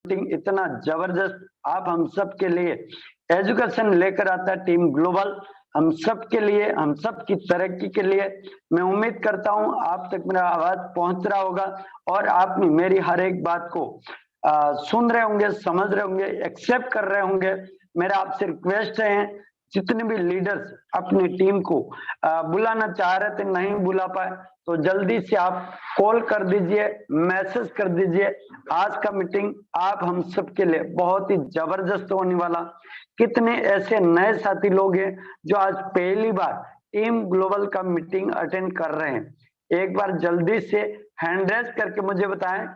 Meeting इतना जबरदस्त आप हम सब के लिए एजुकेशन लेकर आता है टीम ग्लोबल, हम सब के लिए, हम सब की तरक्की के लिए। मैं उम्मीद करता हूं आप तक मेरा आवाज पहुंच रहा होगा और आप मेरी हर एक बात को सुन रहे होंगे, समझ रहे होंगे, एक्सेप्ट कर रहे होंगे। मेरा आपसे रिक्वेस्ट है, जितने भी लीडर्स अपनी टीम को बुलाना चाह रहे थे नहीं बुला पाए, तो जल्दी से आप कॉल कर दीजिए, मैसेज कर दीजिए। आज का मीटिंग आप हम सब के लिए बहुत ही जबरदस्त होने वाला। कितने ऐसे नए साथी लोग हैं जो आज पहली बार टीम ग्लोबल का मीटिंग अटेंड कर रहे हैं? एक बार जल्दी से हैंड रेज करके मुझे बताएं,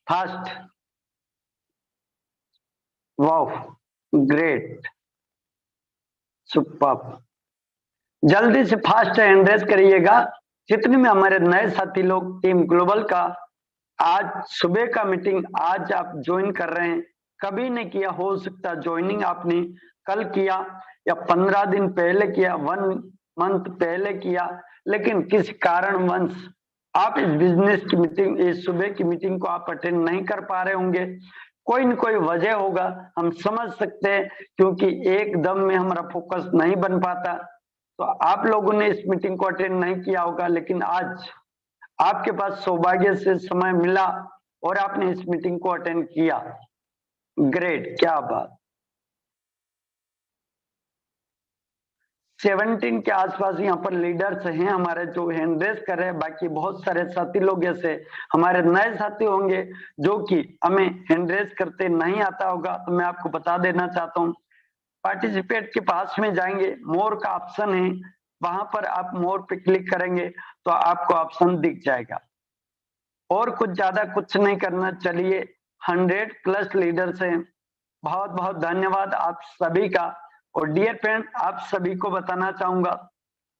फास्ट। Wow, great, super. जल्दी से फास्ट हैंड रेज करिएगा जितने भी हमारे नए साथी लोग टीम ग्लोबल का आज सुबह का मीटिंग आज आप ज्वाइन कर रहे हैं। कभी नहीं किया, हो सकता ज्वाइनिंग आपने कल किया या 15 दिन पहले किया, 1 मंथ पहले किया, लेकिन किसी कारणवश आप इस बिजनेस की मीटिंग, इस सुबह की मीटिंग को आप अटेंड नहीं कर पा रहे होंगे। कोई न कोई वजह होगा, हम समझ सकते हैं, क्योंकि एकदम में हमारा फोकस नहीं बन पाता। तो आप लोगों ने इस मीटिंग को अटेंड नहीं किया होगा, लेकिन आज आपके पास सौभाग्य से समय मिला और आपने इस मीटिंग को अटेंड किया। ग्रेट, क्या बात। 17 के आसपास यहाँ पर लीडर्स हैं हमारे जो हैंड रेज कर रहे हैं। बाकी बहुत सारे साथी लोग ऐसे हमारे नए साथी होंगे जो कि हमें हैंड रेज करते नहीं आता होगा, तो मैं आपको बता देना चाहता हूँ। पार्टिसिपेट के पास में जाएंगे, मोर का ऑप्शन है, वहां पर आप मोर पे क्लिक करेंगे तो आपको ऑप्शन दिख जाएगा। और कुछ ज्यादा कुछ नहीं करना। चलिए, 100+ लीडर्स हैं, बहुत बहुत धन्यवाद आप सभी का। और डियर फ्रेंड, आप सभी को बताना चाहूंगा,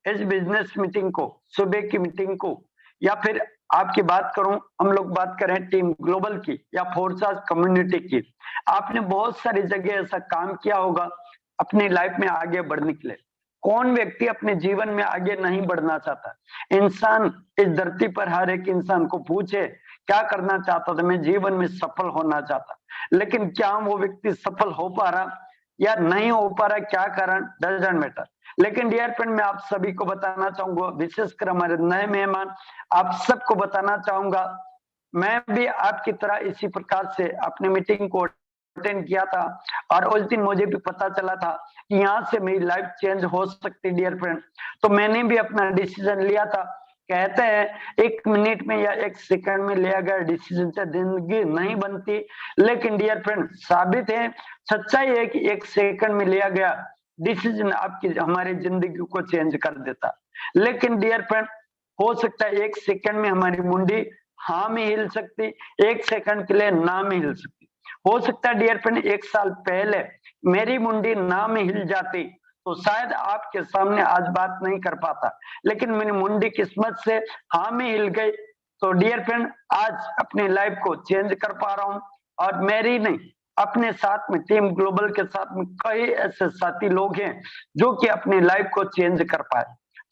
इस बिजनेस मीटिंग को, सुबह की मीटिंग को, या फिर आपकी बात करूं, हम लोग बात करें टीम ग्लोबल की या फोर्सास कम्युनिटी की, आपने बहुत सारी जगह ऐसा काम किया होगा अपनी लाइफ में आगे बढ़ने के लिए। कौन व्यक्ति अपने जीवन में आगे नहीं बढ़ना चाहता? इंसान इस धरती पर हर एक इंसान को पूछे क्या करना चाहता था, मैं जीवन में सफल होना चाहता, लेकिन क्या वो व्यक्ति सफल हो पा रहा या नहीं हो पा रहा, क्या कारण, डजंट मैटर। लेकिन डियर फ्रेंड, मैं आप सभी को बताना चाहूंगा, विशेषकर हमारे नए मेहमान, आप सबको बताना चाहूंगा, मैं भी आपकी तरह इसी प्रकार से अपनी मीटिंग को अटेंड किया था और उस दिन मुझे भी पता चला था कि यहाँ से मेरी लाइफ चेंज हो सकती है डियर फ्रेंड। तो मैंने भी अपना डिसीजन लिया था। कहते हैं 1 मिनट में या 1 सेकंड में लिया गया डिसीजन से जिंदगी नहीं बनती, लेकिन डियर फ्रेंड साबित है, सच्चाई है कि 1 सेकंड में लिया गया डिसीजन आपकी हमारी जिंदगी को चेंज कर देता। लेकिन डियर फ्रेंड, हो सकता है 1 सेकंड में हमारी मुंडी हाँ में हिल सकती, 1 सेकंड के लिए ना में हिल सकती। हो सकता है डियर फ्रेंड 1 साल पहले मेरी मुंडी ना में हिल जाती तो शायद आपके सामने आज बात नहीं कर पाता, लेकिन मेरी मुंडी किस्मत से हाँ में हिल गई। तो डियर फ्रेंड, आज अपनी लाइफ को चेंज कर पा रहा हूं, और मेरी नहीं, अपने साथ में टीम ग्लोबल के साथ में कई ऐसे साथी लोग हैं जो कि अपनी लाइफ को चेंज कर पाए।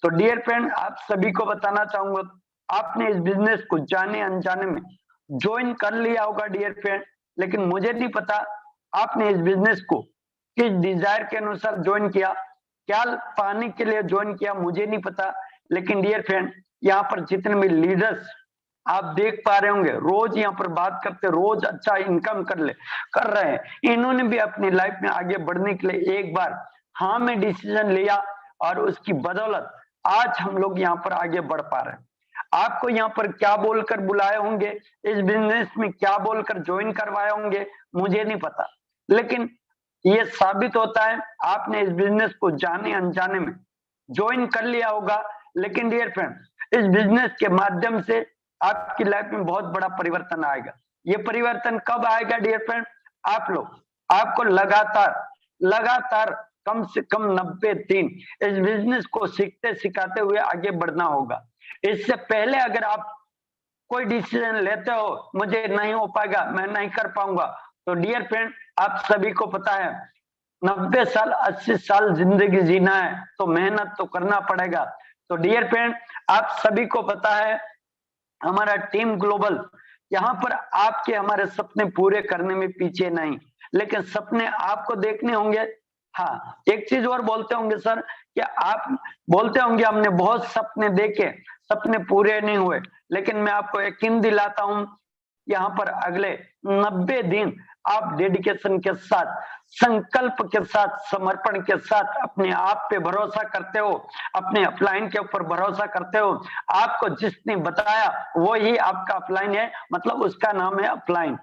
तो डियर फ्रेंड, आप सभी को बताना चाहूंगा, आपने इस बिजनेस को जाने अनजाने में ज्वाइन कर लिया होगा डियर फ्रेंड, लेकिन मुझे नहीं पता आपने इस बिजनेस को किस डिजायर के अनुसार ज्वाइन किया, क्या पाने के लिए ज्वाइन किया, मुझे नहीं पता। लेकिन डियर फ्रेंड, यहाँ पर जितने भी लीडर्स आप देख पा रहे होंगे, रोज यहाँ पर बात करते, रोज अच्छा इनकम कर रहे हैं, इन्होंने भी अपनी लाइफ में आगे बढ़ने के लिए एक बार हाँ में डिसीजन लिया और उसकी बदौलत आज हम लोग यहाँ पर आगे बढ़ पा रहे हैं। आपको यहाँ पर क्या बोलकर बुलाए होंगे, इस बिजनेस में क्या बोलकर ज्वाइन करवाए होंगे, मुझे नहीं पता, लेकिन ये साबित होता है आपने इस बिजनेस को जाने अनजाने में ज्वाइन कर लिया होगा। लेकिन डियर फ्रेंड, इस बिजनेस के माध्यम से आपकी लाइफ में बहुत बड़ा परिवर्तन आएगा। ये परिवर्तन कब आएगा डियर फ्रेंड? आप लोग, आपको लगातार कम से कम 90 दिन इस बिजनेस को सीखते सिखाते हुए आगे बढ़ना होगा। इससे पहले अगर आप कोई डिसीजन लेते हो, मुझे नहीं हो पाएगा, मैं नहीं कर पाऊंगा, तो डियर फ्रेंड, आप सभी को पता है 90 साल 80 साल जिंदगी जीना है तो मेहनत तो करना पड़ेगा। तो डियर फ्रेंड, आप सभी को पता है हमारा टीम ग्लोबल यहाँ पर आपके हमारे सपने पूरे करने में पीछे नहीं, लेकिन सपने आपको देखने होंगे। हाँ, एक चीज और बोलते होंगे सर कि आप बोलते होंगे हमने बहुत सपने देखे, सपने पूरे नहीं हुए, लेकिन मैं आपको यकीन दिलाता हूं, यहाँ पर अगले 90 दिन आप डेडिकेशन के साथ, संकल्प के साथ, समर्पण के साथ अपने आप पे भरोसा करते हो, अपने अपलाइन के ऊपर भरोसा करते हो, आपको जिसने बताया वो ही आपका अपलाइन है, मतलब उसका नाम है अपलाइन।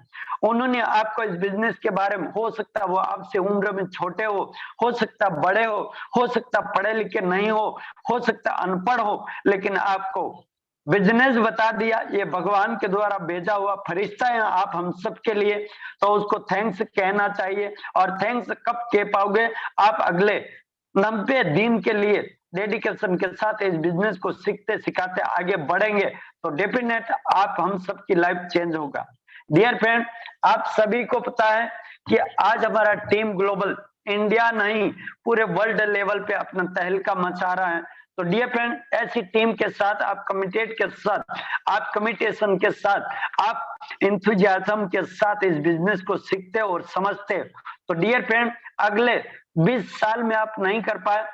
उन्होंने आपको इस बिजनेस के बारे में, हो सकता वो आपसे उम्र में छोटे हो सकता बड़े हो सकता पढ़े लिखे नहीं हो सकता अनपढ़ हो, लेकिन आपको बिजनेस बता दिया, ये भगवान के द्वारा भेजा हुआ फरिश्ता है आप हम सब के लिए, तो उसको थैंक्स कहना चाहिए। और थैंक्स कब कह पाओगे, आप अगले 90 दिन के लिए डेडिकेशन के साथ इस बिजनेस को सीखते सिखाते आगे बढ़ेंगे, तो डेफिनेट आप हम सबकी लाइफ चेंज होगा। डियर फ्रेंड, आप सभी को पता है कि आज हमारा टीम ग्लोबल इंडिया नहीं पूरे वर्ल्ड लेवल पे अपना तहलका मचा रहा है। तो डियर फ्रेंड, ऐसी टीम के साथ आप कमिटेड के साथ, आप कमिटेशन के साथ, आप इंथुजियाज्म के साथ इस बिजनेस को सीखते और समझते। तो डियर फ्रेंड, अगले 20 साल में आप नहीं कर पाए,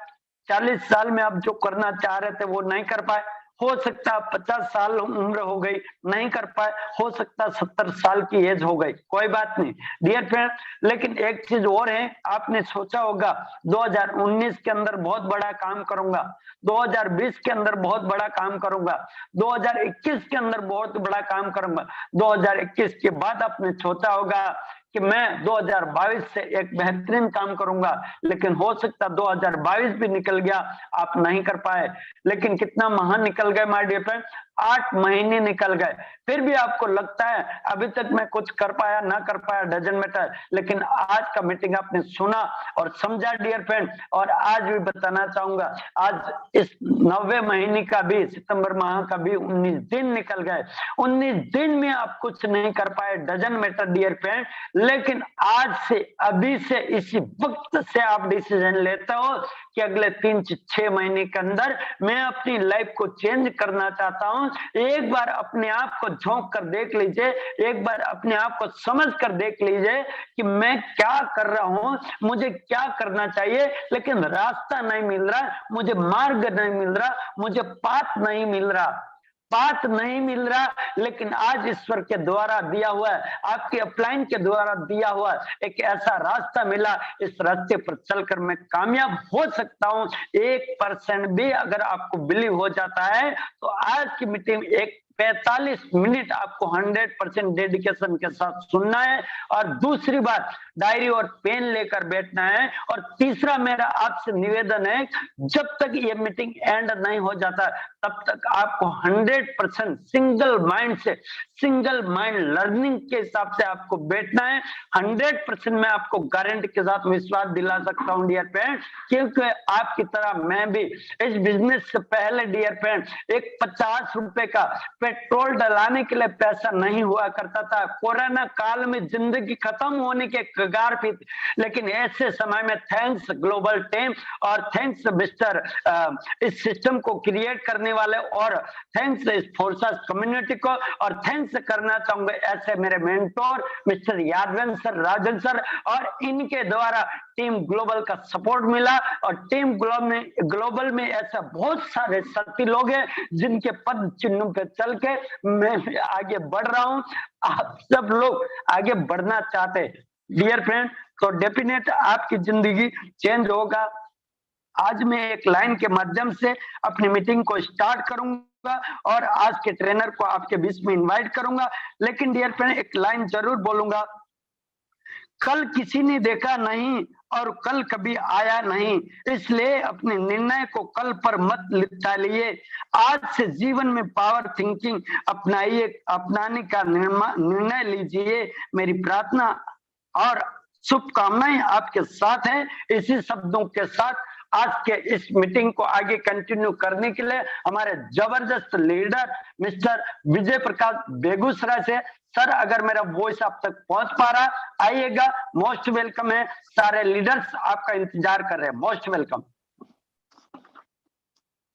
40 साल में आप जो करना चाह रहे थे वो नहीं कर पाए, हो सकता 50 साल उम्र हो गई नहीं कर पाए, हो सकता 70 साल की एज हो गई, कोई बात नहीं डियर फ्रेंड। लेकिन एक चीज और है, आपने सोचा होगा 2019 के अंदर बहुत बड़ा काम करूंगा, 2020 के अंदर बहुत बड़ा काम करूंगा, 2021 के अंदर बहुत बड़ा काम करूंगा। 2021 के बाद आपने सोचा होगा कि मैं 2022 से एक बेहतरीन काम करूंगा, लेकिन हो सकता 2022 भी निकल गया, आप नहीं कर पाए। लेकिन कितना महान निकल गए माय डियर फ्रेंड, 8 महीने निकल गए, फिर भी आपको लगता है अभी तक मैं कुछ कर पाया ना कर पाया, डजंट मैटर। लेकिन आज का मीटिंग आपने सुना और समझा डियर फ्रेंड, और आज भी बताना चाहूंगा, आज इस 90 महीने का भी, सितंबर माह का भी 19 दिन निकल गए, 19 दिन में आप कुछ नहीं कर पाए, डजंट मैटर डियर फ्रेंड। लेकिन आज से, अभी से, इसी वक्त से आप डिसीजन लेते हो कि अगले 3 से 6 महीने के अंदर मैं अपनी लाइफ को चेंज करना चाहता हूं। एक बार अपने आप को झोंक कर देख लीजिए, एक बार अपने आप को समझ कर देख लीजिए कि मैं क्या कर रहा हूं, मुझे क्या करना चाहिए, लेकिन रास्ता नहीं मिल रहा, मुझे मार्ग नहीं मिल रहा, मुझे पाथ नहीं मिल रहा, बात नहीं मिल रहा। लेकिन आज ईश्वर के द्वारा दिया हुआ, आपके अपलाइन के द्वारा दिया हुआ एक ऐसा रास्ता मिला, इस रास्ते पर चलकर मैं कामयाब हो सकता हूं। 1% भी अगर आपको बिलीव हो जाता है तो आज की मीटिंग 45 मिनट आपको 100% डेडिकेशन के साथ सुनना है, और दूसरी बात डायरी और पेन लेकर बैठना है। और तीसरा मेरा आपसे निवेदन है, जब तक ये मीटिंग एंड नहीं हो जाता तब तक आपको 100% सिंगल माइंड से, सिंगल माइंड लर्निंग के हिसाब से आपको बैठना है। 100% मैं आपको गारंटी के साथ विश्वास दिला सकता हूं डियर फ्रेंड, क्योंकि आपकी तरह मैं भी इस बिजनेस से पहले डियर फ्रेंड एक 50 रुपए का पेट्रोल डलाने के लिए पैसा नहीं हुआ करता था। कोरोना काल में जिंदगी खत्म होने के कगार पे, लेकिन ऐसे समय में थैंक्स ग्लोबल टीम और थैंक्स मिस्टर इस सिस्टम को क्रिएट करने वाले, और थैंक्स इस फोर्सेस कम्युनिटी को, और थैंक्स करना चाहूंगा ऐसे मेरे मेंटोर मिस्टर यादवन सर, राजन सर, और इनके द्वारा टीम ग्लोबल का सपोर्ट मिला। और टीम ग्लोबल में ऐसा बहुत सारे साथी लोग हैं जिनके पद चिन्हों पे चल के मैं आगे बढ़ रहा हूं। आप सब लोग आगे बढ़ना चाहते हैं डियर फ्रेंड, तो डेफिनेट आपकी जिंदगी चेंज होगा। आज मैं एक लाइन के माध्यम से अपनी मीटिंग को स्टार्ट करूंगा और आज के ट्रेनर को आपके बीच में इनवाइट करूंगा, लेकिन डियर फ्रेंड एक लाइन जरूर बोलूंगा, कल किसी ने देखा नहीं और कल कभी आया नहीं, इसलिए अपने निर्णय को कल पर मत टालिए। आज से जीवन में पावर थिंकिंग अपनाइए, अपनाने का निर्णय लीजिए। मेरी प्रार्थना और शुभकामनाएं आपके साथ हैं। इसी शब्दों के साथ आज के इस मीटिंग को आगे कंटिन्यू करने के लिए हमारे जबरदस्त लीडर मिस्टर विजय प्रकाश बेगूसराय से, सर अगर मेरा वॉइस आप तक पहुंच पा रहा आइएगा, मोस्ट वेलकम है। सारे लीडर्स आपका इंतजार कर रहे हैं, मोस्ट वेलकम।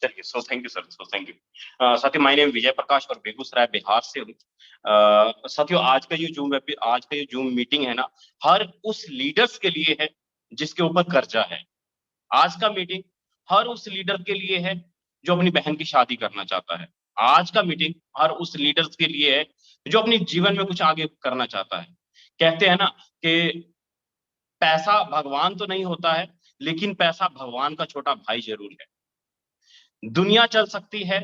चलिए, so thank you sir, so thank you. साथियों, माय नेम विजय प्रकाश और बेगूसराय बिहार से हूँ। साथियों, आज का जो जूम मीटिंग है ना, हर उस लीडर्स के लिए है जिसके ऊपर कर्जा है। आज का मीटिंग हर उस लीडर के लिए है जो अपनी बहन की शादी करना चाहता है। आज का मीटिंग हर उस लीडर्स के लिए है जो अपने जीवन में कुछ आगे करना चाहता है। कहते हैं ना कि पैसा भगवान तो नहीं होता है, लेकिन पैसा भगवान का छोटा भाई जरूर है। दुनिया चल सकती है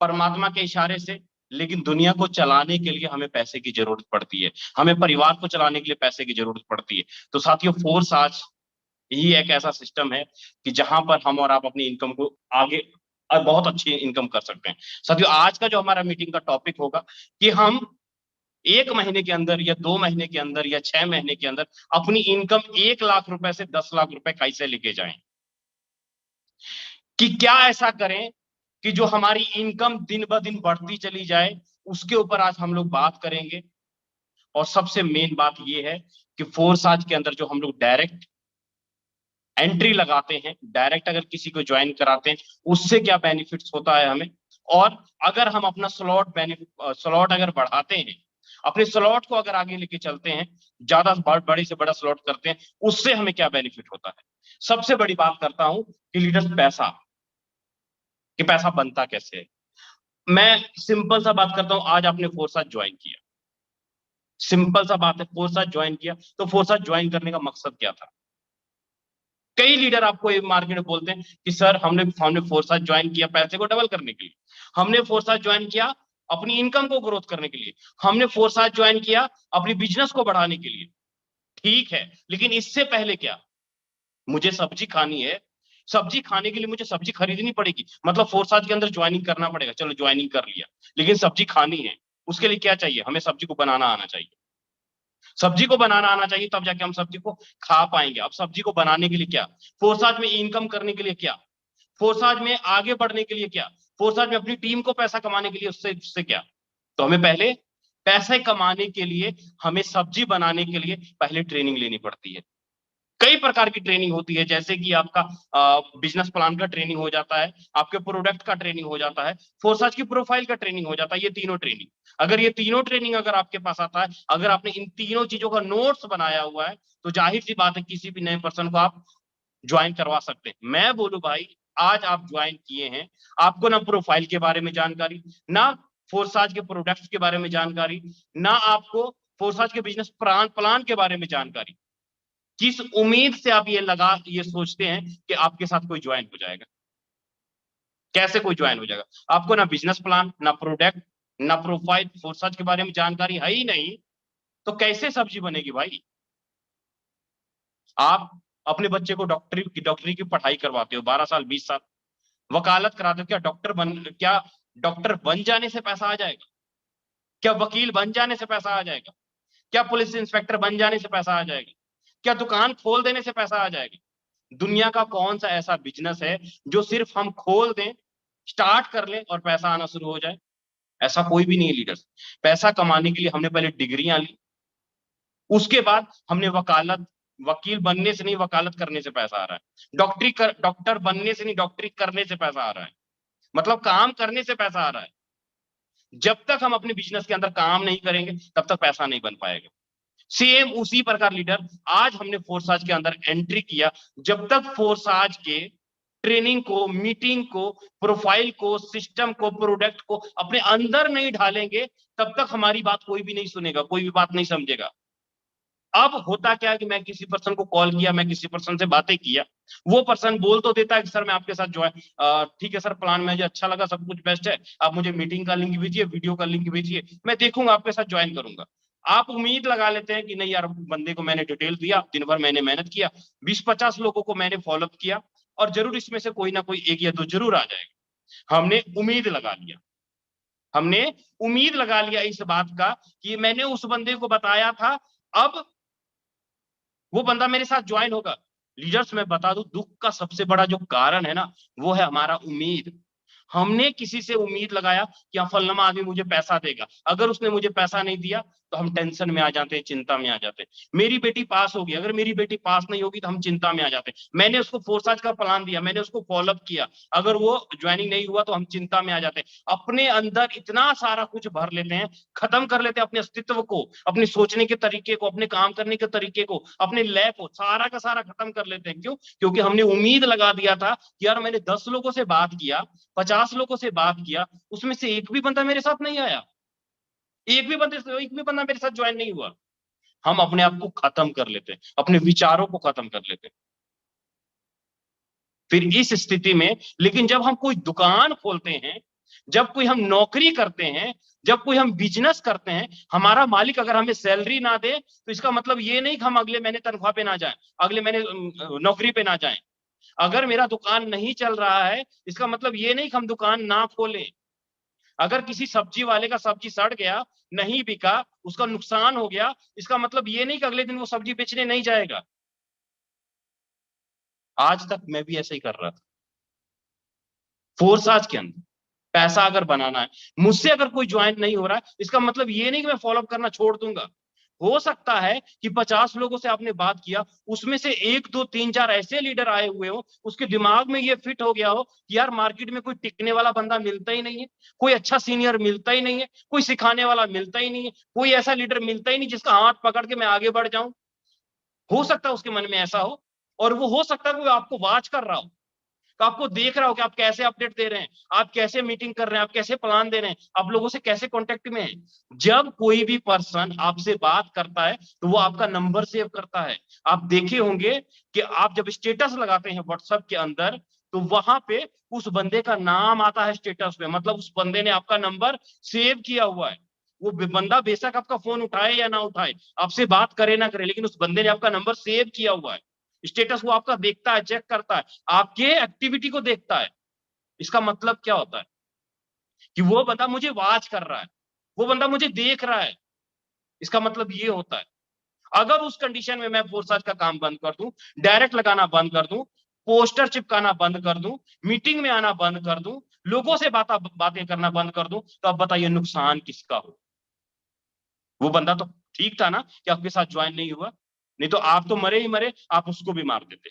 परमात्मा के इशारे से, लेकिन दुनिया को चलाने के लिए हमें पैसे की जरूरत पड़ती है। हमें परिवार को चलाने के लिए पैसे की जरूरत पड़ती है। तो साथियों, फोर्स आज ही एक ऐसा सिस्टम है कि जहां पर हम और आप अपनी इनकम को आगे बहुत अच्छी इनकम कर सकते हैं। साथियों, आज का जो हमारा मीटिंग का टॉपिक होगा कि हम 1 महीने के अंदर या 2 महीने के अंदर या 6 महीने के अंदर अपनी इनकम 1 लाख रुपए से 10 लाख रुपए कैसे लेके जाएं। कि क्या ऐसा करें कि जो हमारी इनकम दिन ब दिन बढ़ती चली जाए, उसके ऊपर आज हम लोग बात करेंगे। और सबसे मेन बात यह है कि फोर्स आज के अंदर जो हम लोग डायरेक्ट एंट्री लगाते हैं, डायरेक्ट अगर किसी को ज्वाइन कराते हैं, उससे क्या बेनिफिट्स होता है हमें। और अगर हम अपना स्लॉट अगर बढ़ाते हैं, अपने स्लॉट को अगर आगे लेके चलते हैं, ज्यादा बड़े से बड़ा स्लॉट करते हैं, उससे हमें क्या बेनिफिट होता है। सबसे बड़ी बात करता हूं कि लीडर्स पैसा बनता कैसे है। मैं सिंपल सा बात करता हूं, आज आपने फोर्साज ज्वाइन किया, सिंपल सा बात है, फोर्साज ज्वाइन किया, तो फोर्साज ज्वाइन करने का मकसद क्या था। कई लीडर आपको मार्केट में बोलते हैं कि सर हमने फोर्साज ज्वाइन किया पैसे को डबल करने के लिए, हमने फोर्साज ज्वाइन किया अपनी इनकम को ग्रोथ करने के लिए, हमने फोर्साज ज्वाइन किया अपनी बिजनेस को बढ़ाने के लिए। ठीक है, लेकिन इससे पहले क्या, मुझे सब्जी खानी है, सब्जी खाने के लिए मुझे सब्जी खरीदनी पड़ेगी, मतलब फोर्साज के अंदर ज्वाइनिंग करना पड़ेगा। चलो ज्वाइनिंग कर लिया, लेकिन सब्जी खानी है, उसके लिए क्या चाहिए, हमें सब्जी को बनाना आना चाहिए। सब्जी को बनाना आना चाहिए, तब जाके हम सब्जी को खा पाएंगे। अब सब्जी को बनाने के लिए क्या, फोर्साज में इनकम करने के लिए क्या, फोर्साज में आगे बढ़ने के लिए क्या, फोर्साज में अपनी टीम को पैसा कमाने के लिए उससे क्या। तो हमें पहले पैसे कमाने के लिए, हमें सब्जी बनाने के लिए पहले ट्रेनिंग लेनी पड़ती है। कई प्रकार की ट्रेनिंग होती है, जैसे कि आपका बिजनेस प्लान का ट्रेनिंग हो जाता है, आपके प्रोडक्ट का ट्रेनिंग हो जाता है, फोर्साज की प्रोफाइल का ट्रेनिंग हो जाता है। ये तीनों ट्रेनिंग, अगर ये तीनों ट्रेनिंग अगर आपके पास आता है, अगर आपने इन तीनों चीजों का नोट्स बनाया हुआ है, तो जाहिर सी बात है किसी भी नए पर्सन को आप ज्वाइन करवा सकते हैं। मैं बोलूं भाई, आज आप ज्वाइन किए हैं, आपको ना प्रोफाइल के बारे में जानकारी, ना फोर्साज के प्रोडक्ट्स के बारे में जानकारी, ना आपको फोर्साज के बिजनेस प्लान के बारे में जानकारी। किस उम्मीद से आप ये सोचते हैं कि आपके साथ कोई ज्वाइन हो जाएगा। कैसे कोई ज्वाइन हो जाएगा, आपको ना बिजनेस प्लान, ना प्रोडक्ट, ना प्रोफाइल, फोर्साज के बारे में जानकारी है ही नहीं, तो कैसे सब्जी बनेगी भाई। आप अपने बच्चे को डॉक्टरी की पढ़ाई करवाते हो, 12 साल 20 साल वकालत कराते हो, क्या डॉक्टर बन जाने से पैसा आ जाएगा, क्या वकील बन जाने से पैसा आ जाएगा, क्या पुलिस इंस्पेक्टर बन जाने से पैसा आ जाएगा, क्या दुकान खोल देने से पैसा आ जाएगा। दुनिया का कौन सा ऐसा बिजनेस है जो सिर्फ हम खोल दें, स्टार्ट कर लें और पैसा आना शुरू हो जाए। ऐसा कोई भी नहीं है लीडर्स। पैसा कमाने के लिए हमने पहले डिग्रियां ली, उसके बाद हमने वकील बनने से नहीं, वकालत करने से पैसा आ रहा है। डॉक्टर बनने से नहीं, डॉक्टरी करने से पैसा आ रहा है, मतलब काम करने से पैसा आ रहा है। जब तक हम अपने बिजनेस के अंदर काम नहीं करेंगे, तब तक पैसा नहीं बन पाएगा। सेम उसी प्रकार लीडर, आज हमने फोर्साज के अंदर एंट्री किया, जब तक फोर्साज के ट्रेनिंग को, मीटिंग को, प्रोफाइल को, सिस्टम को, प्रोडक्ट को अपने अंदर नहीं ढालेंगे, तब तक हमारी बात कोई भी नहीं सुनेगा, कोई भी बात नहीं समझेगा। अब होता क्या है कि मैं किसी पर्सन को कॉल किया, मैं किसी पर्सन से बातें किया, वो पर्सन बोल तो देता है कि सर मैं आपके साथ ज्वाइन, ठीक है सर, प्लान मुझे अच्छा लगा, सब कुछ बेस्ट है, आप मुझे मीटिंग का लिंक भेजिए, वीडियो का लिंक भेजिए, मैं देखूंगा, आपके साथ ज्वाइन करूंगा। आप उम्मीद लगा लेते हैं कि नहीं यार, बंदे को मैंने डिटेल दिया, दिन भर मैंने मेहनत किया, 20-50 लोगों को मैंने फॉलोअप किया, और जरूर इसमें से कोई ना कोई एक या दो जरूर आ जाएगा। हमने उम्मीद लगा लिया, हमने उम्मीद लगा लिया इस बात का कि मैंने उस बंदे को बताया था, अब वो बंदा मेरे साथ ज्वाइन होगा। लीडर्स, मैं बता दूं, दुख का सबसे बड़ा जो कारण है ना, वो है हमारा उम्मीद। हमने किसी से उम्मीद लगाया कि फलाना आदमी मुझे पैसा देगा, अगर उसने मुझे पैसा नहीं दिया, तो हम टेंशन में आ जाते हैं, चिंता में आ जाते हैं। मेरी बेटी पास होगी, अगर मेरी बेटी पास नहीं होगी तो हम चिंता में आ जाते हैं। मैंने उसको फोर्साज का प्लान दिया, मैंने उसको फॉलोअप किया, अगर वो ज्वाइनिंग नहीं हुआ तो हम चिंता में आ जाते हैं। अपने अंदर इतना सारा कुछ भर लेते हैं, खत्म कर लेते हैं अपने अस्तित्व को, अपने सोचने के तरीके को, अपने काम करने के तरीके को, अपने लय को, सारा का सारा खत्म कर लेते हैं। क्यों? क्योंकि हमने उम्मीद लगा दिया था कि यार मैंने 10 लोगों से बात किया, 50 लोगों से बात किया, उसमें से एक भी बंदा मेरे साथ नहीं आया, एक भी बंदा मेरे साथ ज्वाइन नहीं हुआ। हम अपने आप को खत्म कर लेते हैं, अपने विचारों को खत्म कर लेते हैं। फिर इस स्थिति में, लेकिन जब हम कोई दुकान खोलते हैं, जब कोई हम नौकरी करते हैं, जब कोई हम बिजनेस करते हैं, हमारा मालिक अगर हमें सैलरी ना दे तो इसका मतलब ये नहीं कि हम अगले महीने तनख्वाह पे ना जाएं, अगले महीने नौकरी पे ना जाएं। अगर मेरा दुकान नहीं चल रहा है, इसका मतलब ये नहीं कि हम दुकान ना खोलें। अगर किसी सब्जी वाले का सब्जी सड़ गया, नहीं बिका, उसका नुकसान हो गया, इसका मतलब ये नहीं कि अगले दिन वो सब्जी बेचने नहीं जाएगा। आज तक मैं भी ऐसे ही कर रहा था। फोर्साज के अंदर पैसा अगर बनाना है, मुझसे अगर कोई ज्वाइन नहीं हो रहा है, इसका मतलब ये नहीं कि मैं फॉलोअप करना छोड़ दूंगा। हो सकता है कि 50 लोगों से आपने बात किया, उसमें से 1 2 3 4 ऐसे लीडर आए हुए हो, उसके दिमाग में ये फिट हो गया हो कि यार मार्केट में कोई टिकने वाला बंदा मिलता ही नहीं है, कोई अच्छा सीनियर मिलता ही नहीं है, कोई सिखाने वाला मिलता ही नहीं है, कोई ऐसा लीडर मिलता ही नहीं जिसका हाथ पकड़ के मैं आगे बढ़ जाऊं। हो सकता है उसके मन में ऐसा हो, और वो हो सकता है कि वो आपको वॉच कर रहा हो, तो आपको देख रहा हो कि आप कैसे अपडेट दे रहे हैं, आप कैसे मीटिंग कर रहे हैं, आप कैसे प्लान दे रहे हैं, आप लोगों से कैसे कांटेक्ट में हैं। जब कोई भी पर्सन आपसे बात करता है तो वो आपका नंबर सेव करता है। आप देखे होंगे कि आप जब स्टेटस लगाते हैं व्हाट्सएप के अंदर, तो वहां पे उस बंदे का नाम आता है स्टेटस पे, मतलब उस बंदे ने आपका नंबर सेव किया हुआ है। वो बंदा बेशक आपका फोन उठाए या ना उठाए, आपसे बात करे ना करे, लेकिन उस बंदे ने आपका नंबर सेव किया हुआ है। स्टेटस वो आपका देखता है, चेक करता है, आपके एक्टिविटी को देखता है। इसका मतलब क्या होता है कि वो बंदा मुझे वॉच कर रहा है, वो बंदा मुझे देख रहा है। इसका मतलब ये होता है, अगर उस कंडीशन में मैं फोर्साज का काम बंद कर दूं, डायरेक्ट लगाना बंद कर दूं, पोस्टर चिपकाना बंद कर दूं, मीटिंग में आना बंद कर दूं, लोगों से बातें करना बंद कर दूं, तो अब बताइए नुकसान किसका हो? वो बंदा तो ठीक था ना कि आपके साथ ज्वाइन नहीं हुआ, नहीं तो आप तो मरे ही मरे, आप उसको भी मार देते।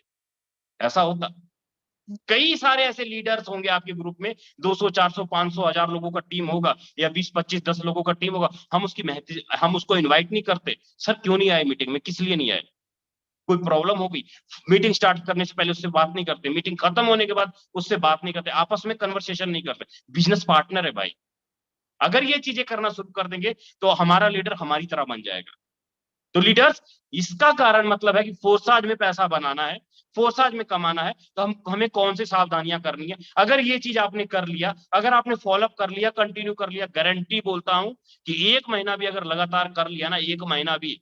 ऐसा होता। कई सारे ऐसे लीडर्स होंगे आपके ग्रुप में, 200 400 500 1000 लोगों का टीम होगा, या 20 25 10 लोगों का टीम होगा, हम उसको इनवाइट नहीं करते। सर क्यों नहीं आए मीटिंग में, किस लिए नहीं आए? कोई प्रॉब्लम हो गई? मीटिंग स्टार्ट करने से पहले उससे बात नहीं करते, मीटिंग खत्म होने के बाद उससे बात नहीं करते, आपस में कन्वर्सेशन नहीं करते। बिजनेस पार्टनर है भाई। अगर ये चीजें करना शुरू कर देंगे तो हमारा लीडर हमारी तरह बन जाएगा। तो लीडर्स, इसका कारण मतलब है कि फोर्साज में पैसा बनाना है, फोर्साज में कमाना है, तो हमें कौन सी सावधानियां करनी है। अगर ये चीज आपने कर लिया, अगर आपने फॉलोअप कर लिया, कंटिन्यू कर लिया, गारंटी बोलता हूं कि 1 महीना भी अगर लगातार कर लिया ना, 1 महीना भी,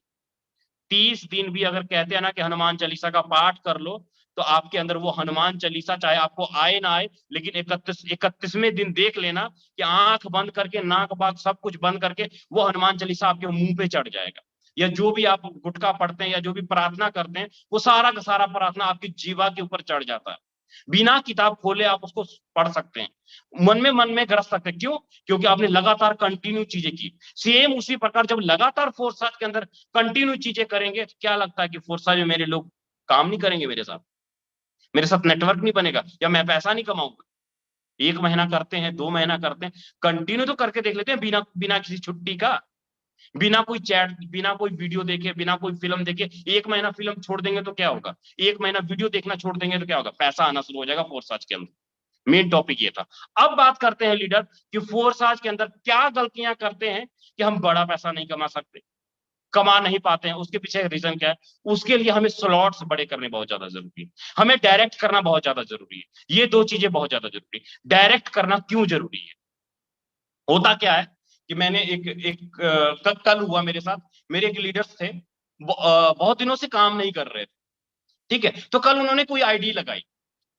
30 दिन भी अगर कहते हैं ना कि हनुमान चालीसा का पाठ कर लो, तो आपके अंदर वो हनुमान चालीसा चाहे आपको आए ना आए, लेकिन 31वें दिन देख लेना कि आंख बंद करके, नाक बाक सब कुछ बंद करके वो हनुमान चालीसा आपके मुंह पे चढ़ जाएगा। या जो भी आप गुटखा पढ़ते हैं या जो भी प्रार्थना करते हैं, वो सारा का सारा प्रार्थना आपकी जीवा के ऊपर चढ़ जाता है। बिना किताब खोले आप उसको पढ़ सकते हैं, मन में गरज सकते हैं। क्यों? क्योंकि आपने लगातार कंटिन्यू चीजें की। सेम उसी प्रकार जब लगातार फोर्साज के अंदर कंटिन्यू चीजें करेंगे, तो क्या लगता है कि फोर्साज में मेरे लोग काम नहीं करेंगे, मेरे साथ नेटवर्क नहीं बनेगा, या मैं पैसा नहीं कमाऊंगा? 1 महीना करते हैं, 2 महीना करते हैं, कंटिन्यू तो करके देख लेते हैं, बिना बिना किसी छुट्टी का, बिना कोई चैट, बिना कोई वीडियो देखे, बिना कोई फिल्म देखे। 1 महीना फिल्म छोड़ देंगे तो क्या होगा? 1 महीना वीडियो देखना छोड़ देंगे तो क्या होगा? पैसा आना शुरू हो जाएगा फोर्साज के अंदर। मेन टॉपिक ये था। अब बात करते हैं लीडर कि फोर्साज के अंदर क्या गलतियां करते हैं कि हम बड़ा पैसा नहीं कमा सकते, कमा नहीं पाते हैं। उसके पीछे रीजन क्या है? उसके लिए हमें स्लॉट्स बड़े करने बहुत ज्यादा जरूरी है, हमें डायरेक्ट करना बहुत ज्यादा जरूरी है। ये 2 चीजें बहुत ज्यादा जरूरी है। डायरेक्ट करना क्यों जरूरी है? होता क्या है कि मैंने कल हुआ मेरे साथ, मेरे एक लीडर्स थे, बहुत दिनों से काम नहीं कर रहे थे। ठीक है, तो कल उन्होंने कोई आईडी लगाई,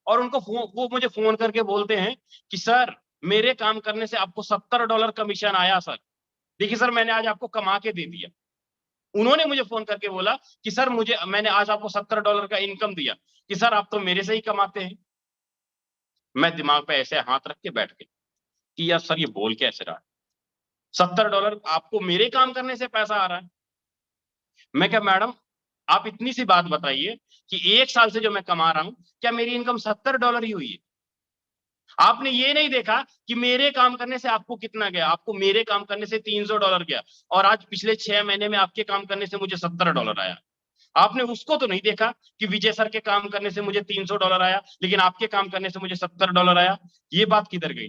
और वो मुझे फोन करके बोलते हैं कि सर, मेरे काम करने से आपको $70 कमीशन आया सर। देखिए सर, मैंने आज आपको कमा के दे दिया। उन्होंने मुझे फोन करके बोला कि सर, मैंने आज आपको $70 का इनकम दिया, कि सर आप तो मेरे से ही कमाते हैं। मैं दिमाग पे ऐसे हाथ रख के बैठ गया कि यार सर, ये बोल के ऐसे रहा। $70 आपको मेरे काम करने से पैसा आ रहा है। मैं क्या मैडम आप इतनी सी बात बताइए कि 1 साल से जो मैं कमा रहा हूं, क्या मेरी इनकम $70 ही हुई है? आपने ये नहीं देखा कि मेरे काम करने से आपको कितना गया। आपको मेरे काम करने से $300 गया, और आज पिछले 6 महीने में आपके काम करने से मुझे $70 आया। आपने उसको तो नहीं देखा कि विजय सर के काम करने से मुझे $300 आया, लेकिन आपके काम करने से मुझे $70 आया। ये बात किधर गई?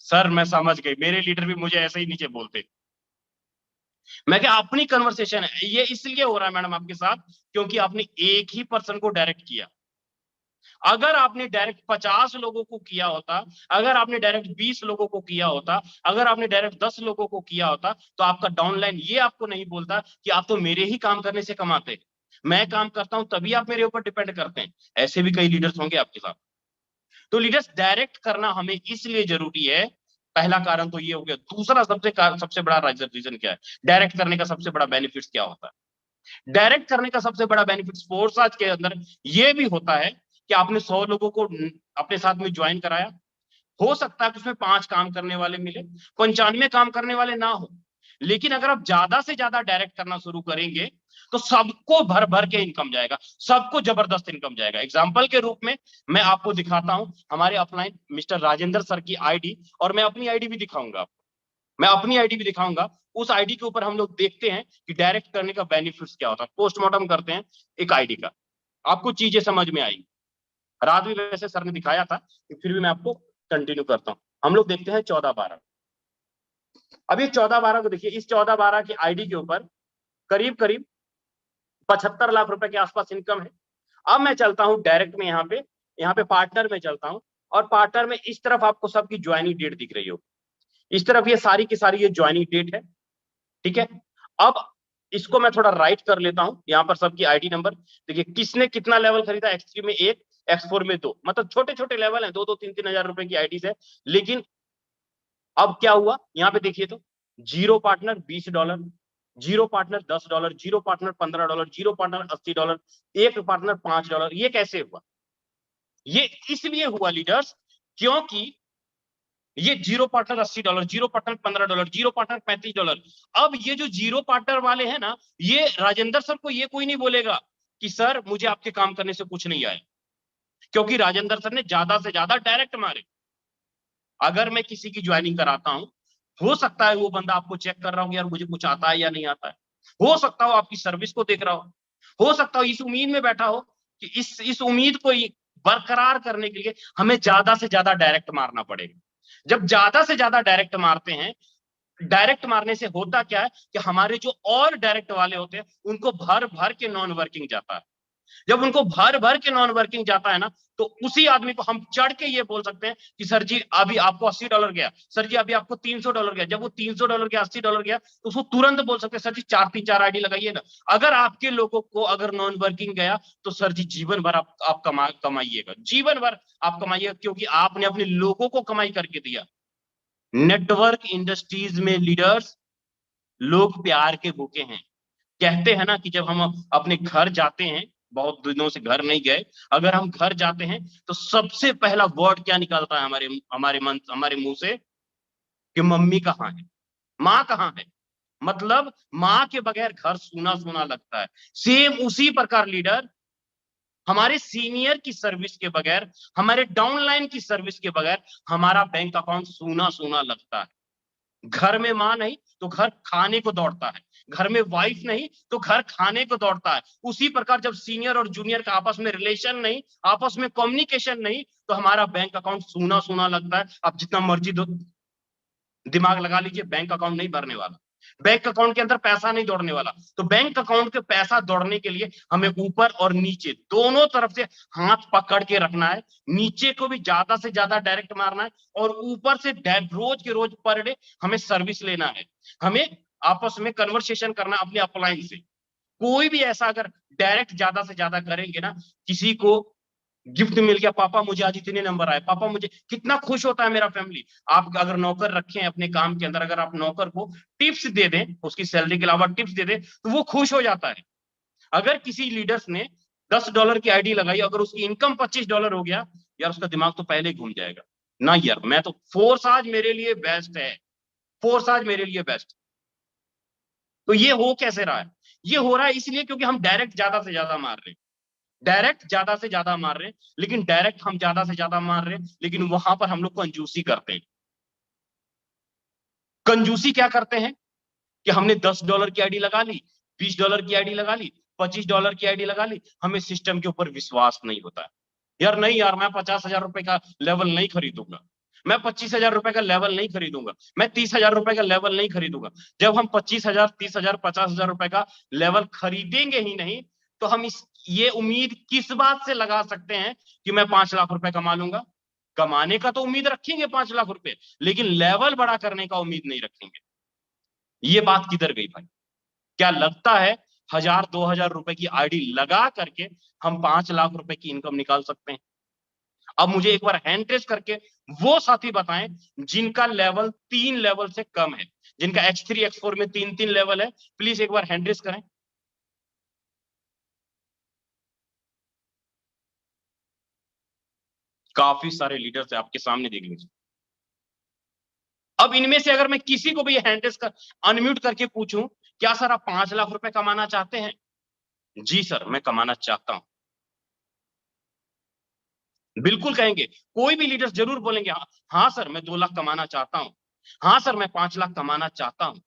सर मैं समझ गई, मेरे लीडर भी मुझे ऐसे ही नीचे बोलते। मैं क्या अपनी कन्वर्सेशन है ये, इसलिए हो रहा है मैडम आपके साथ क्योंकि आपने एक ही पर्सन को डायरेक्ट किया। अगर आपने डायरेक्ट 50 लोगों को किया होता, अगर आपने डायरेक्ट 20 लोगों को किया होता, अगर आपने डायरेक्ट 10 लोगों को किया होता, तो आपका डाउनलाइन ये आपको नहीं बोलता कि आप तो मेरे ही काम करने से कमाते, मैं काम करता हूं तभी आप मेरे ऊपर डिपेंड करते हैं। ऐसे भी कई लीडर्स होंगे आपके साथ। तो लीडर्स डायरेक्ट करना हमें इसलिए जरूरी है, पहला कारण तो ये हो गया। दूसरा सबसे बड़ा रीजन क्या है, डायरेक्ट करने का सबसे बड़ा बेनिफिट क्या होता है? डायरेक्ट करने का सबसे बड़ा बेनिफिट फोर्स आज के अंदर ये भी होता है कि आपने 100 लोगों को अपने साथ में ज्वाइन कराया, हो सकता है कि उसमें 5 काम करने वाले मिले, 95 काम करने वाले ना हो, लेकिन अगर आप ज्यादा से ज्यादा डायरेक्ट करना शुरू करेंगे तो सबको भर भर के इनकम जाएगा, सबको जबरदस्त इनकम जाएगा। एग्जाम्पल के रूप में मैं आपको दिखाता हूं हमारे अपलाइन मिस्टर राजेंद्र सर की आईडी, और मैं अपनी आईडी भी दिखाऊंगा आपको, मैं अपनी आईडी भी दिखाऊंगा। उस आईडी के ऊपर हम लोग देखते हैं कि डायरेक्ट करने का बेनिफिट्स क्या होता है, पोस्टमार्टम करते हैं एक आईडी का, आपको चीजें समझ में आएंगी। रात भी वैसे सर ने दिखाया था, फिर भी मैं आपको कंटिन्यू करता हूं। हम लोग देखते हैं 14-12। अब ये 14-12 को देखिए, इस 14-12 की आईडी के ऊपर करीब करीब 75 लाख रुपए के आसपास इनकम है। अब मैं चलता हूं डायरेक्ट में, यहाँ पे पार्टनर में चलता हूं, और पार्टनर में इस तरफ आपको सबकी ज्वाइनिंग डेट दिख रही हो, इस तरफ ये सारी की सारी ये ज्वाइनिंग डेट है, ठीक है। अब इसको मैं थोड़ा राइट कर लेता हूं, यहाँ पर सबकी आईडी नंबर देखिए, किसने कितना लेवल खरीदा, X3 में 1, X4 में 2, मतलब छोटे छोटे लेवल हैं, 2-2, 3-3 हजार रुपए की आईडीज है। लेकिन अब क्या हुआ यहाँ पे देखिए तो, zero partner $20, zero partner $10, zero partner $15, zero partner $80, एक पार्टनर $5। ये कैसे हुआ? ये इसलिए हुआ लीडर्स क्योंकि ये zero partner $80, zero partner $15, zero partner $35। अब ये जो जीरो पार्टनर वाले हैं ना, ये राजेंद्र सर को ये कोई नहीं बोलेगा कि सर मुझे आपके काम करने से कुछ नहीं आया, क्योंकि राजेंद्र सर ने ज्यादा से ज्यादा डायरेक्ट मारे। अगर मैं किसी की ज्वाइनिंग कराता हूं, हो सकता है वो बंदा आपको चेक कर रहा हो यार मुझे कुछ आता है या नहीं आता है, हो सकता हो आपकी सर्विस को देख रहा हो सकता हो इस उम्मीद में बैठा हो कि इस उम्मीद को बरकरार करने के लिए हमें ज्यादा से ज्यादा डायरेक्ट मारना पड़ेगा। जब ज्यादा से ज्यादा डायरेक्ट मारते हैं, डायरेक्ट मारने से होता क्या है कि हमारे जो और डायरेक्ट वाले होते हैं उनको भर भर के नॉन वर्किंग जाता है। जब उनको भर भर के नॉन वर्किंग जाता है ना, तो उसी आदमी को हम चढ़ के ये बोल सकते हैं कि सर जी अभी आपको $80 गया, सर जी अभी आपको $300 गया। जब वो $300 गया, $80 गया, तो उसको तुरंत बोल सकते हैं सर जी 4-3-4 आईडी लगाइए ना। अगर आपके लोगों को अगर नॉन वर्किंग गया तो सर जी जीवन भर आप कमाइएगा, जीवन भर आप कमाइएगा, क्योंकि आपने अपने लोगों को कमाई करके दिया। नेटवर्क इंडस्ट्रीज में लीडर्स लोग प्यार के भूखे हैं। कहते हैं ना कि जब हम अपने घर जाते हैं, बहुत दिनों से घर नहीं गए, अगर हम घर जाते हैं तो सबसे पहला वर्ड क्या निकलता है हमारे मुंह से कि मम्मी कहाँ है, माँ कहाँ है। मतलब माँ के बगैर घर सूना सूना लगता है। सेम उसी प्रकार लीडर हमारे सीनियर की सर्विस के बगैर, हमारे डाउनलाइन की सर्विस के बगैर हमारा बैंक अकाउंट सूना सूना लगता है। घर में माँ नहीं तो घर खाने को दौड़ता है, घर में वाइफ नहीं तो घर खाने को दौड़ता है। उसी प्रकार जब सीनियर और जूनियर का आपस में रिलेशन नहीं, आपस में कम्युनिकेशन नहीं, तो हमारा बैंक अकाउंट सूना सूना लगता है। आप जितना मर्जी दिमाग लगा लीजिए, बैंक अकाउंट नहीं भरने वाला, बैंक अकाउंट के अंदर पैसा नहीं दौड़ने वाला। तो बैंक अकाउंट के पैसा दौड़ने के लिए हमें ऊपर और नीचे दोनों तरफ से हाथ पकड़ के रखना है। नीचे को भी ज्यादा से ज्यादा डायरेक्ट मारना है, और ऊपर से रोज के रोज पर डे हमें सर्विस लेना है। हमें आपस में कन्वर्सेशन करना अपने अपलाइन से। कोई भी ऐसा अगर डायरेक्ट ज्यादा से ज्यादा करेंगे ना, किसी को गिफ्ट मिल गया, पापा मुझे आज इतने नंबर आए, पापा मुझे, कितना खुश होता है मेरा फैमिली। आप अगर नौकर रखे हैं अपने काम के अंदर, अगर आप नौकर को टिप्स दे दें, उसकी सैलरी के अलावा टिप्स दे दें, तो वो खुश हो जाता है। अगर किसी लीडर्स ने $10 की आईडी लगाई, अगर उसकी इनकम $25 हो गया, यार उसका दिमाग तो पहले ही घूम जाएगा ना, यार मैं तो फोर्स आज मेरे लिए बेस्ट है, फोर्स आज मेरे लिए बेस्ट। तो ये हो कैसे रहा है? ये हो रहा है इसलिए क्योंकि हम डायरेक्ट ज्यादा से ज्यादा मार रहे हैं, डायरेक्ट ज्यादा से ज्यादा मार रहे हैं, लेकिन डायरेक्ट हम ज्यादा से ज्यादा मार रहे हैं, लेकिन वहां पर हम लोग कंजूसी करते हैं। कंजूसी क्या करते हैं कि हमने $10 की आईडी लगा ली, $20 की आईडी लगा ली, $25 की आईडी लगा ली, हमें सिस्टम के ऊपर विश्वास नहीं होता है। यार नहीं यार, मैं 50,000 रुपए का लेवल नहीं खरीदूंगा, मैं 25,000 रुपए का लेवल नहीं खरीदूंगा, मैं 30,000 रुपए का लेवल नहीं खरीदूंगा। जब हम 25,000, 30,000, 50,000 रुपए का लेवल खरीदेंगे ही नहीं, तो हम ये उम्मीद किस बात से लगा सकते हैं कि मैं 5 लाख रुपए कमा लूंगा? कमाने का तो उम्मीद रखेंगे 5 लाख रुपए, लेकिन लेवल बड़ा करने का उम्मीद नहीं रखेंगे। ये बात किधर गई भाई? क्या लगता है 1,000, 2,000 रुपए की आईडी लगा करके हम 5 लाख रुपए की इनकम निकाल सकते हैं? अब मुझे एक बार हैंड टेस्ट करके वो साथी बताएं जिनका लेवल 3 लेवल से कम है, जिनका X3 X4 में 3-3 लेवल है, प्लीज एक बार हैंड टेस्ट करें। काफी सारे लीडर्स है आपके सामने, देख लीजिए। अब इनमें से अगर मैं किसी को भी हैंड टेस्ट कर अनम्यूट करके पूछूं, क्या सर आप 5 लाख रुपए कमाना चाहते हैं? जी सर मैं कमाना चाहता हूं, बिल्कुल कहेंगे। कोई भी लीडर्स जरूर बोलेंगे हाँ सर मैं 2 लाख कमाना चाहता हूं, हाँ सर मैं 5 लाख कमाना चाहता हूं।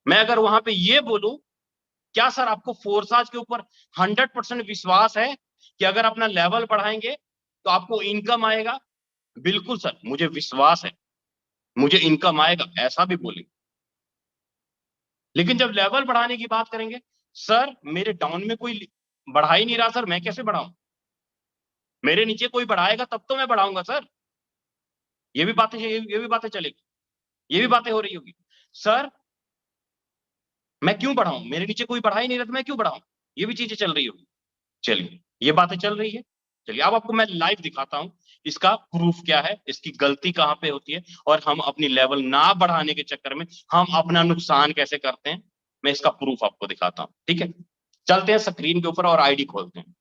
मैं अगर वहां पे ये बोलूं, क्या सर आपको फोर्साज के ऊपर 100% विश्वास है कि अगर अपना लेवल बढ़ाएंगे तो आपको इनकम आएगा? बिल्कुल सर मुझे विश्वास है, मुझे इनकम आएगा, ऐसा भी बोलेंगे। लेकिन जब लेवल बढ़ाने की बात करेंगे, सर मेरे डाउन में कोई बढ़ा ही नहीं रहा सर, मैं कैसे बढ़ाऊं? मेरे नीचे कोई बढ़ाएगा तब तो मैं बढ़ाऊंगा सर। ये भी बातें चलेगी, ये भी बातें हो रही होगी। सर मैं क्यों बढ़ाऊं, मेरे नीचे कोई बढ़ा ही नहीं रहा तो मैं क्यों बढ़ाऊं? ये भी चीजें चल रही होगी। चलिए ये बातें चल रही है, चलिए अब आपको मैं लाइव दिखाता हूं इसका प्रूफ क्या है, इसकी गलती कहां पे होती है, और हम अपनी लेवल ना बढ़ाने के चक्कर में हम अपना नुकसान कैसे करते हैं। मैं इसका प्रूफ आपको दिखाता हूं, ठीक है? चलते हैं स्क्रीन के ऊपर और आईडी खोलते हैं।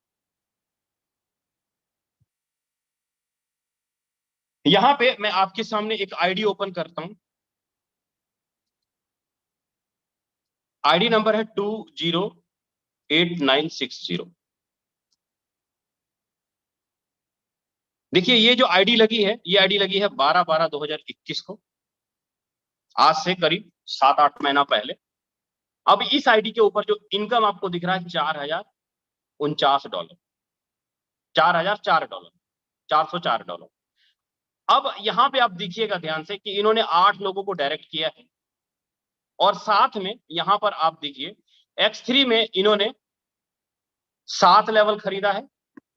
यहां पे मैं आपके सामने एक आईडी ओपन करता हूं। आईडी नंबर है 208960। देखिए ये जो आईडी लगी है, ये आईडी लगी है 12/12/2021 को, आज से करीब 7-8 महीना पहले। अब इस आईडी के ऊपर जो इनकम आपको दिख रहा है $4,049, $4,004, $404। अब यहां पे आप देखिएगा ध्यान से कि इन्होंने 8 लोगों को डायरेक्ट किया है, और साथ में यहां पर आप देखिए X3 में इन्होंने 7 लेवल खरीदा है,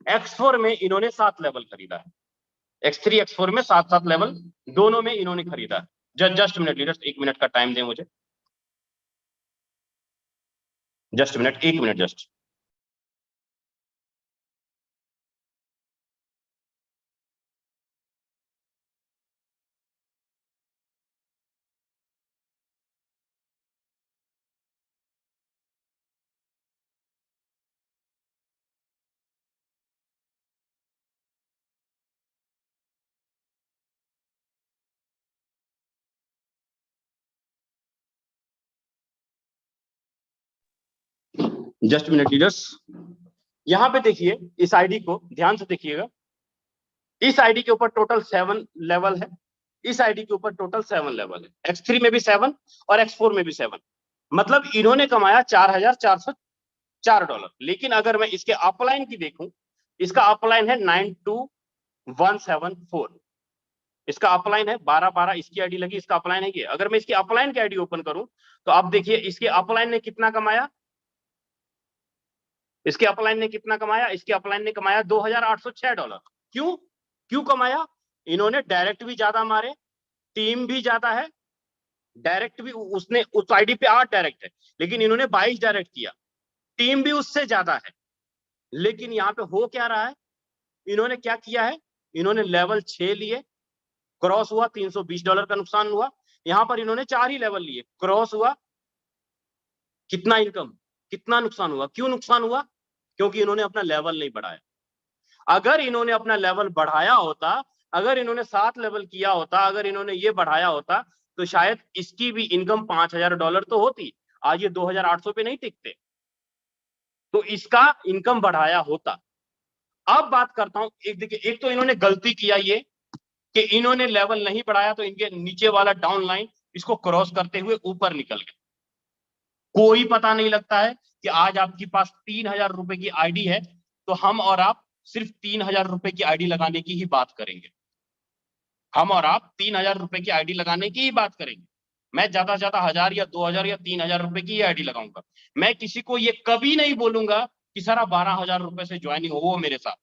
X4 में इन्होंने 7 लेवल खरीदा है। X3 X4 में 7-7 लेवल दोनों में इन्होंने खरीदा है। जस्ट मिनट लीडर्स, 1 मिनट का टाइम दें मुझे, just minute, 1 minute just. Just minute leaders, यहां पे देखिए इस आईडी को ध्यान से देखिएगा। इस आईडी के ऊपर टोटल 7 लेवल है, इस आईडी के ऊपर टोटल 7 लेवल है। X3 में भी 7 और X4 में भी 7, मतलब इन्होंने कमाया $4,404। लेकिन अगर मैं इसके अपलाइन की देखूं, इसका अपलाइन है 92,174, इसका अपलाइन है 12/12, इसकी आईडी लगी, इसका अपलाइन है ये। अगर मैं इसकी अपलाइन की आईडी ओपन करूं तो आप देखिए इसके अपलाइन ने कितना कमाया, इसके अपलाइन ने कितना कमाया, इसके अपलाइन ने कमाया $2,806। क्यों कमाया? इन्होंने डायरेक्ट भी ज्यादा मारे, टीम भी ज्यादा है, डायरेक्ट भी उसने उस आईडी पे 8 डायरेक्ट है, लेकिन इन्होंने 22 डायरेक्ट किया, टीम भी उससे ज्यादा है। लेकिन यहाँ पे हो क्या रहा है, इन्होंने क्या किया है, इन्होंने लेवल 6 लिए, क्रॉस हुआ, $320 का नुकसान हुआ। यहां पर इन्होंने 4 ही लेवल लिए, क्रॉस हुआ, कितना इनकम, कितना नुकसान हुआ? क्यों नुकसान हुआ? क्योंकि इन्होंने अपना लेवल नहीं बढ़ाया। अगर इन्होंने अपना लेवल बढ़ाया होता, अगर इन्होंने 7 लेवल किया होता, अगर इन्होंने ये बढ़ाया होता, तो शायद इसकी भी इनकम $5000 तो होती, आज ये 2800 पे नहीं टिकते, तो इसका इनकम बढ़ाया होता। अब बात करता हूं, एक देखिए, एक तो इन्होंने गलती किया ये कि इन्होंने लेवल नहीं बढ़ाया, तो इनके नीचे वाला डाउन लाइन इसको क्रॉस करते हुए ऊपर निकल गया। कोई पता नहीं लगता है कि आज आपके पास 3000 रुपए की आईडी है, तो हम और आप सिर्फ 3000 रुपए की आईडी लगाने की ही बात करेंगे। हम और आप 3000 रुपए की आईडी लगाने की ही बात करेंगे। मैं ज्यादा से ज्यादा 1000 या 2000 या 3000 रुपए की आईडी लगाऊंगा। मैं किसी को ये कभी नहीं बोलूंगा कि सर आप 12000 रुपए से ज्वाइनिंग हो मेरे साथ।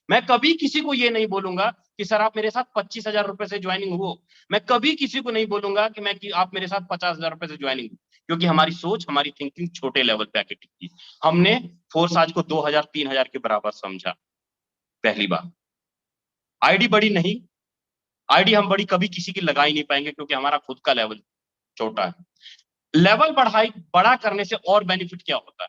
मैं कभी किसी को ये नहीं बोलूंगा कि सर आप मेरे साथ 25000 रुपए से ज्वाइनिंग हो। मैं कभी किसी को नहीं बोलूंगा कि आप मेरे साथ 50000 रुपए से ज्वाइनिंग हो, क्योंकि हमारी सोच, हमारी थिंकिंग छोटे लेवल पे आके टिकती। हमने फोर्स आज को 2000-3000 के बराबर समझा। पहली बात, आईडी बड़ी नहीं, आईडी हम बड़ी कभी किसी की लगा ही नहीं पाएंगे, क्योंकि हमारा खुद का लेवल छोटा है। लेवल बड़ा करने से और बेनिफिट क्या होता है?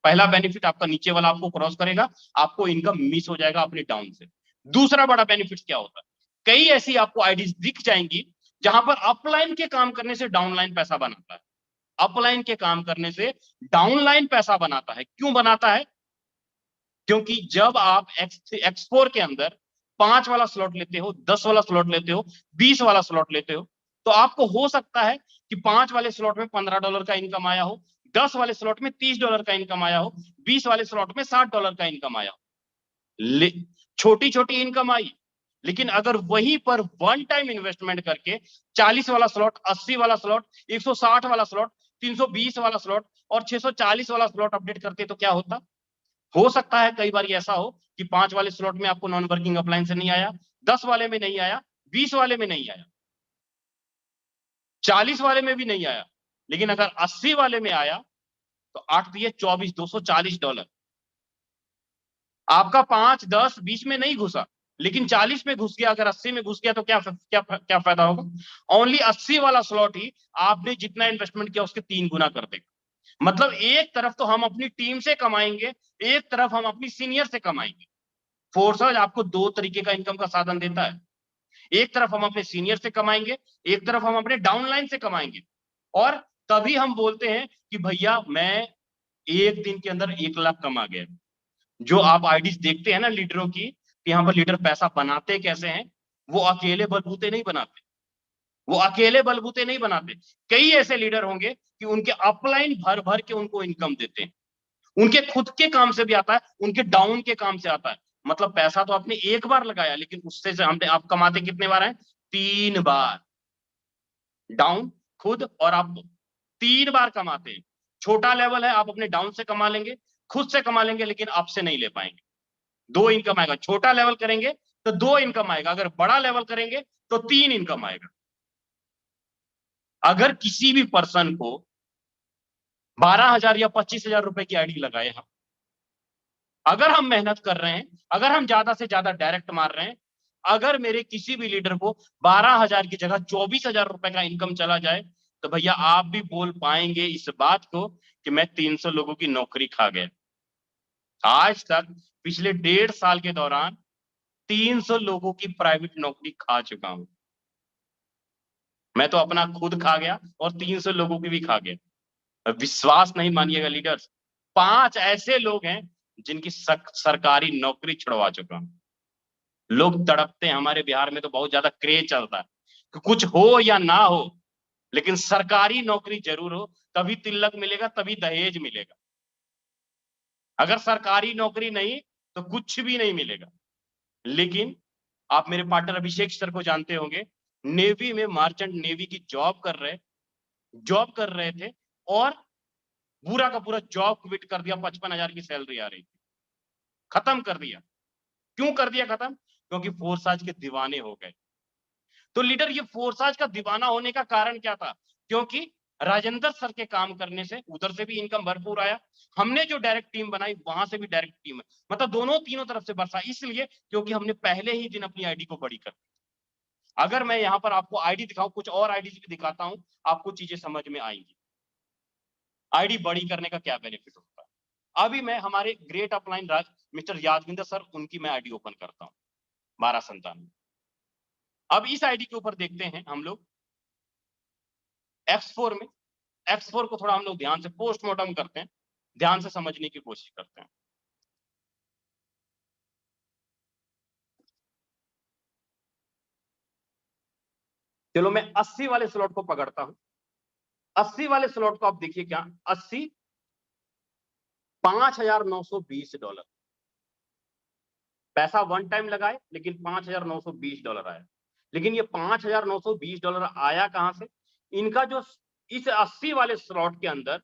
पहला बेनिफिट, आपका नीचे वाला आपको क्रॉस करेगा, आपको इनकम मिस हो जाएगा अपने डाउन से। दूसरा बड़ा बेनिफिट क्या होता है? कई ऐसी आपको आईडीज दिख जाएंगी जहां पर अपलाइन के काम करने से डाउनलाइन पैसा बनाता है। अपलाइन के काम करने से डाउनलाइन पैसा बनाता है। क्यों बनाता है? क्योंकि जब आप X4 के अंदर 5 वाला स्लॉट लेते हो, 10 वाला स्लॉट लेते हो, 20 वाला स्लॉट लेते हो, तो आपको हो सकता है कि 5 वाले स्लॉट में $15 का इनकम आया हो, 10 वाले स्लॉट में $30 का इनकम आया हो, 20 वाले स्लॉट में $60 का इनकम आया हो। छोटी छोटी इनकम आई, लेकिन अगर वहीं पर वन टाइम इन्वेस्टमेंट करके 40 वाला स्लॉट, 80 वाला स्लॉट, 160 वाला स्लॉट, 320 वाला स्लॉट और 640 वाला स्लॉट अपडेट करते, तो क्या होता? हो सकता है कई बार ऐसा हो कि 5 वाले स्लॉट में आपको नॉन वर्किंग अप्लायंस नहीं आया, 10 वाले में नहीं आया, 20 वाले में नहीं आया, 40 वाले में भी नहीं आया, लेकिन अगर 80 वाले में आया तो 8 दिए 24, $240। आपका 5, 10, 20 में नहीं घुसा, लेकिन 40 में घुस गया। अगर 80 में घुस गया तो क्या क्या क्या फायदा होगा? ओनली 80 वाला स्लॉट ही आपने जितना इन्वेस्टमेंट किया उसके 3 गुना कर देगा। मतलब एक तरफ तो हम अपनी टीम से कमाएंगे, एक तरफ हम अपनी सीनियर से कमाएंगे। फोर्सेज आपको 2 तरीके का इनकम का साधन देता है। एक तरफ हम अपने सीनियर से कमाएंगे, एक तरफ हम अपने डाउनलाइन से कमाएंगे। और तभी हम बोलते हैं कि भैया मैं एक दिन के अंदर 1 लाख कमा गया। जो आप आईडीज देखते हैं ना लीडरों की, यहाँ पर लीडर पैसा बनाते कैसे हैं, वो अकेले बलबूते नहीं बनाते, वो अकेले बलबूते नहीं बनाते। कई ऐसे लीडर होंगे कि उनके अपलाइन भर भर के उनको इनकम देते हैं। उनके खुद के काम से भी आता है, उनके डाउन के काम से आता है। मतलब पैसा तो आपने एक बार लगाया, लेकिन उससे से हमने आप कमाते कितने बार हैं? 3 बार। डाउन, खुद और आप 3 बार कमाते हैं। छोटा लेवल है, आप अपने डाउन से कमा लेंगे, खुद से कमा लेंगे, लेकिन आपसे नहीं ले पाएंगे। 2 इनकम आएगा। छोटा लेवल करेंगे तो 2 इनकम आएगा, अगर बड़ा लेवल करेंगे तो 3 इनकम आएगा। अगर किसी भी पर्सन को 12,000 या 25,000 रुपए की आईडी लगाए हम, अगर हम मेहनत कर रहे हैं, अगर हम ज्यादा से ज्यादा डायरेक्ट मार रहे हैं, अगर मेरे किसी भी लीडर को 12,000 की जगह 24,000 रुपए का इनकम चला जाए, तो भैया आप भी बोल पाएंगे इस बात को कि मैं 300 लोगों की नौकरी खा गया। आज तक पिछले 1.5 साल के दौरान 300 लोगों की प्राइवेट नौकरी खा चुका हूं। मैं तो अपना खुद खा गया और 300 लोगों की भी खा गया। विश्वास नहीं मानिएगा लीडर्स, 5 ऐसे लोग हैं जिनकी सरकारी नौकरी छुड़वा चुका हूं। लोग तड़पते हैं, हमारे बिहार में तो बहुत ज्यादा क्रेज चलता है कि कुछ हो या ना हो, लेकिन सरकारी नौकरी जरूर हो, तभी तिलक मिलेगा, तभी दहेज मिलेगा। अगर सरकारी नौकरी नहीं तो कुछ भी नहीं मिलेगा। लेकिन आप मेरे पार्टनर अभिषेक सर को जानते होंगे, नेवी में मार्चेंट नेवी की जॉब कर रहे थे और पूरा का पूरा जॉब क्विट कर दिया। 55,000 की सैलरी आ रही थी, खत्म कर दिया। क्यों कर दिया खत्म? क्योंकि फोर्साज के दीवाने हो गए। तो लीडर, ये फोर्साज का दीवाना होने का कारण क्या था? क्योंकि राजेंद्र सर के काम करने से उधर से भी इनकम भरपूर आया, हमने जो डायरेक्ट टीम बनाई वहां से भी डायरेक्ट टीम है, मतलब दोनों तीनों तरफ से बरसा। इसलिए क्योंकि हमने पहले ही दिन अपनी आईडी को बड़ी कर दी। अगर मैं यहाँ पर आपको आईडी दिखाऊं, कुछ और आईडी भी दिखाता हूं, आपको चीजें समझ में आएंगी। आईडी बड़ी करने का क्या बेनिफिट होता है। अभी मैं हमारे great upline mister Yadvinder sir, उनकी मैं आईडी ओपन करता हूँ, 1297। अब इस आईडी के ऊपर देखते हैं हम लोग X4 में, X4 को थोड़ा हम लोग ध्यान से पोस्टमार्टम करते हैं, ध्यान से समझने की कोशिश करते हैं। चलो मैं 80 वाले स्लॉट को पकड़ता हूं। 80 वाले स्लॉट को आप देखिए, क्या 80 $5,920 पैसा वन टाइम लगाए, लेकिन $5,920 आया। लेकिन ये $5,920 आया कहां से? इनका जो इस 80 वाले स्लॉट के अंदर,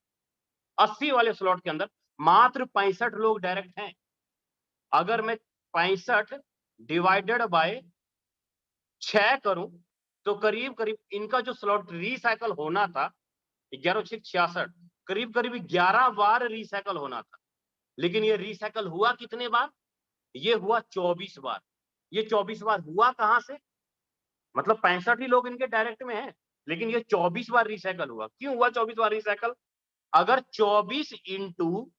80 वाले स्लॉट के अंदर मात्र 65 लोग डायरेक्ट हैं। अगर मैं 65 डिवाइडेड बाय 6 करूं तो करीब करीब इनका जो स्लॉट रिसाइकल होना था 11/6 करीब करीब 11 बार रिसाइकल होना था। लेकिन ये रिसाइकल हुआ कितने बार? ये हुआ 24 बार। ये 24 बार हुआ कहां से? मतलब 65 ही लोग इनके डायरेक्ट में हैं, लेकिन ये 24 बार रिसाइकल हुआ। क्यों हुआ 24 बार रिसाइकल? अगर 24 इंटू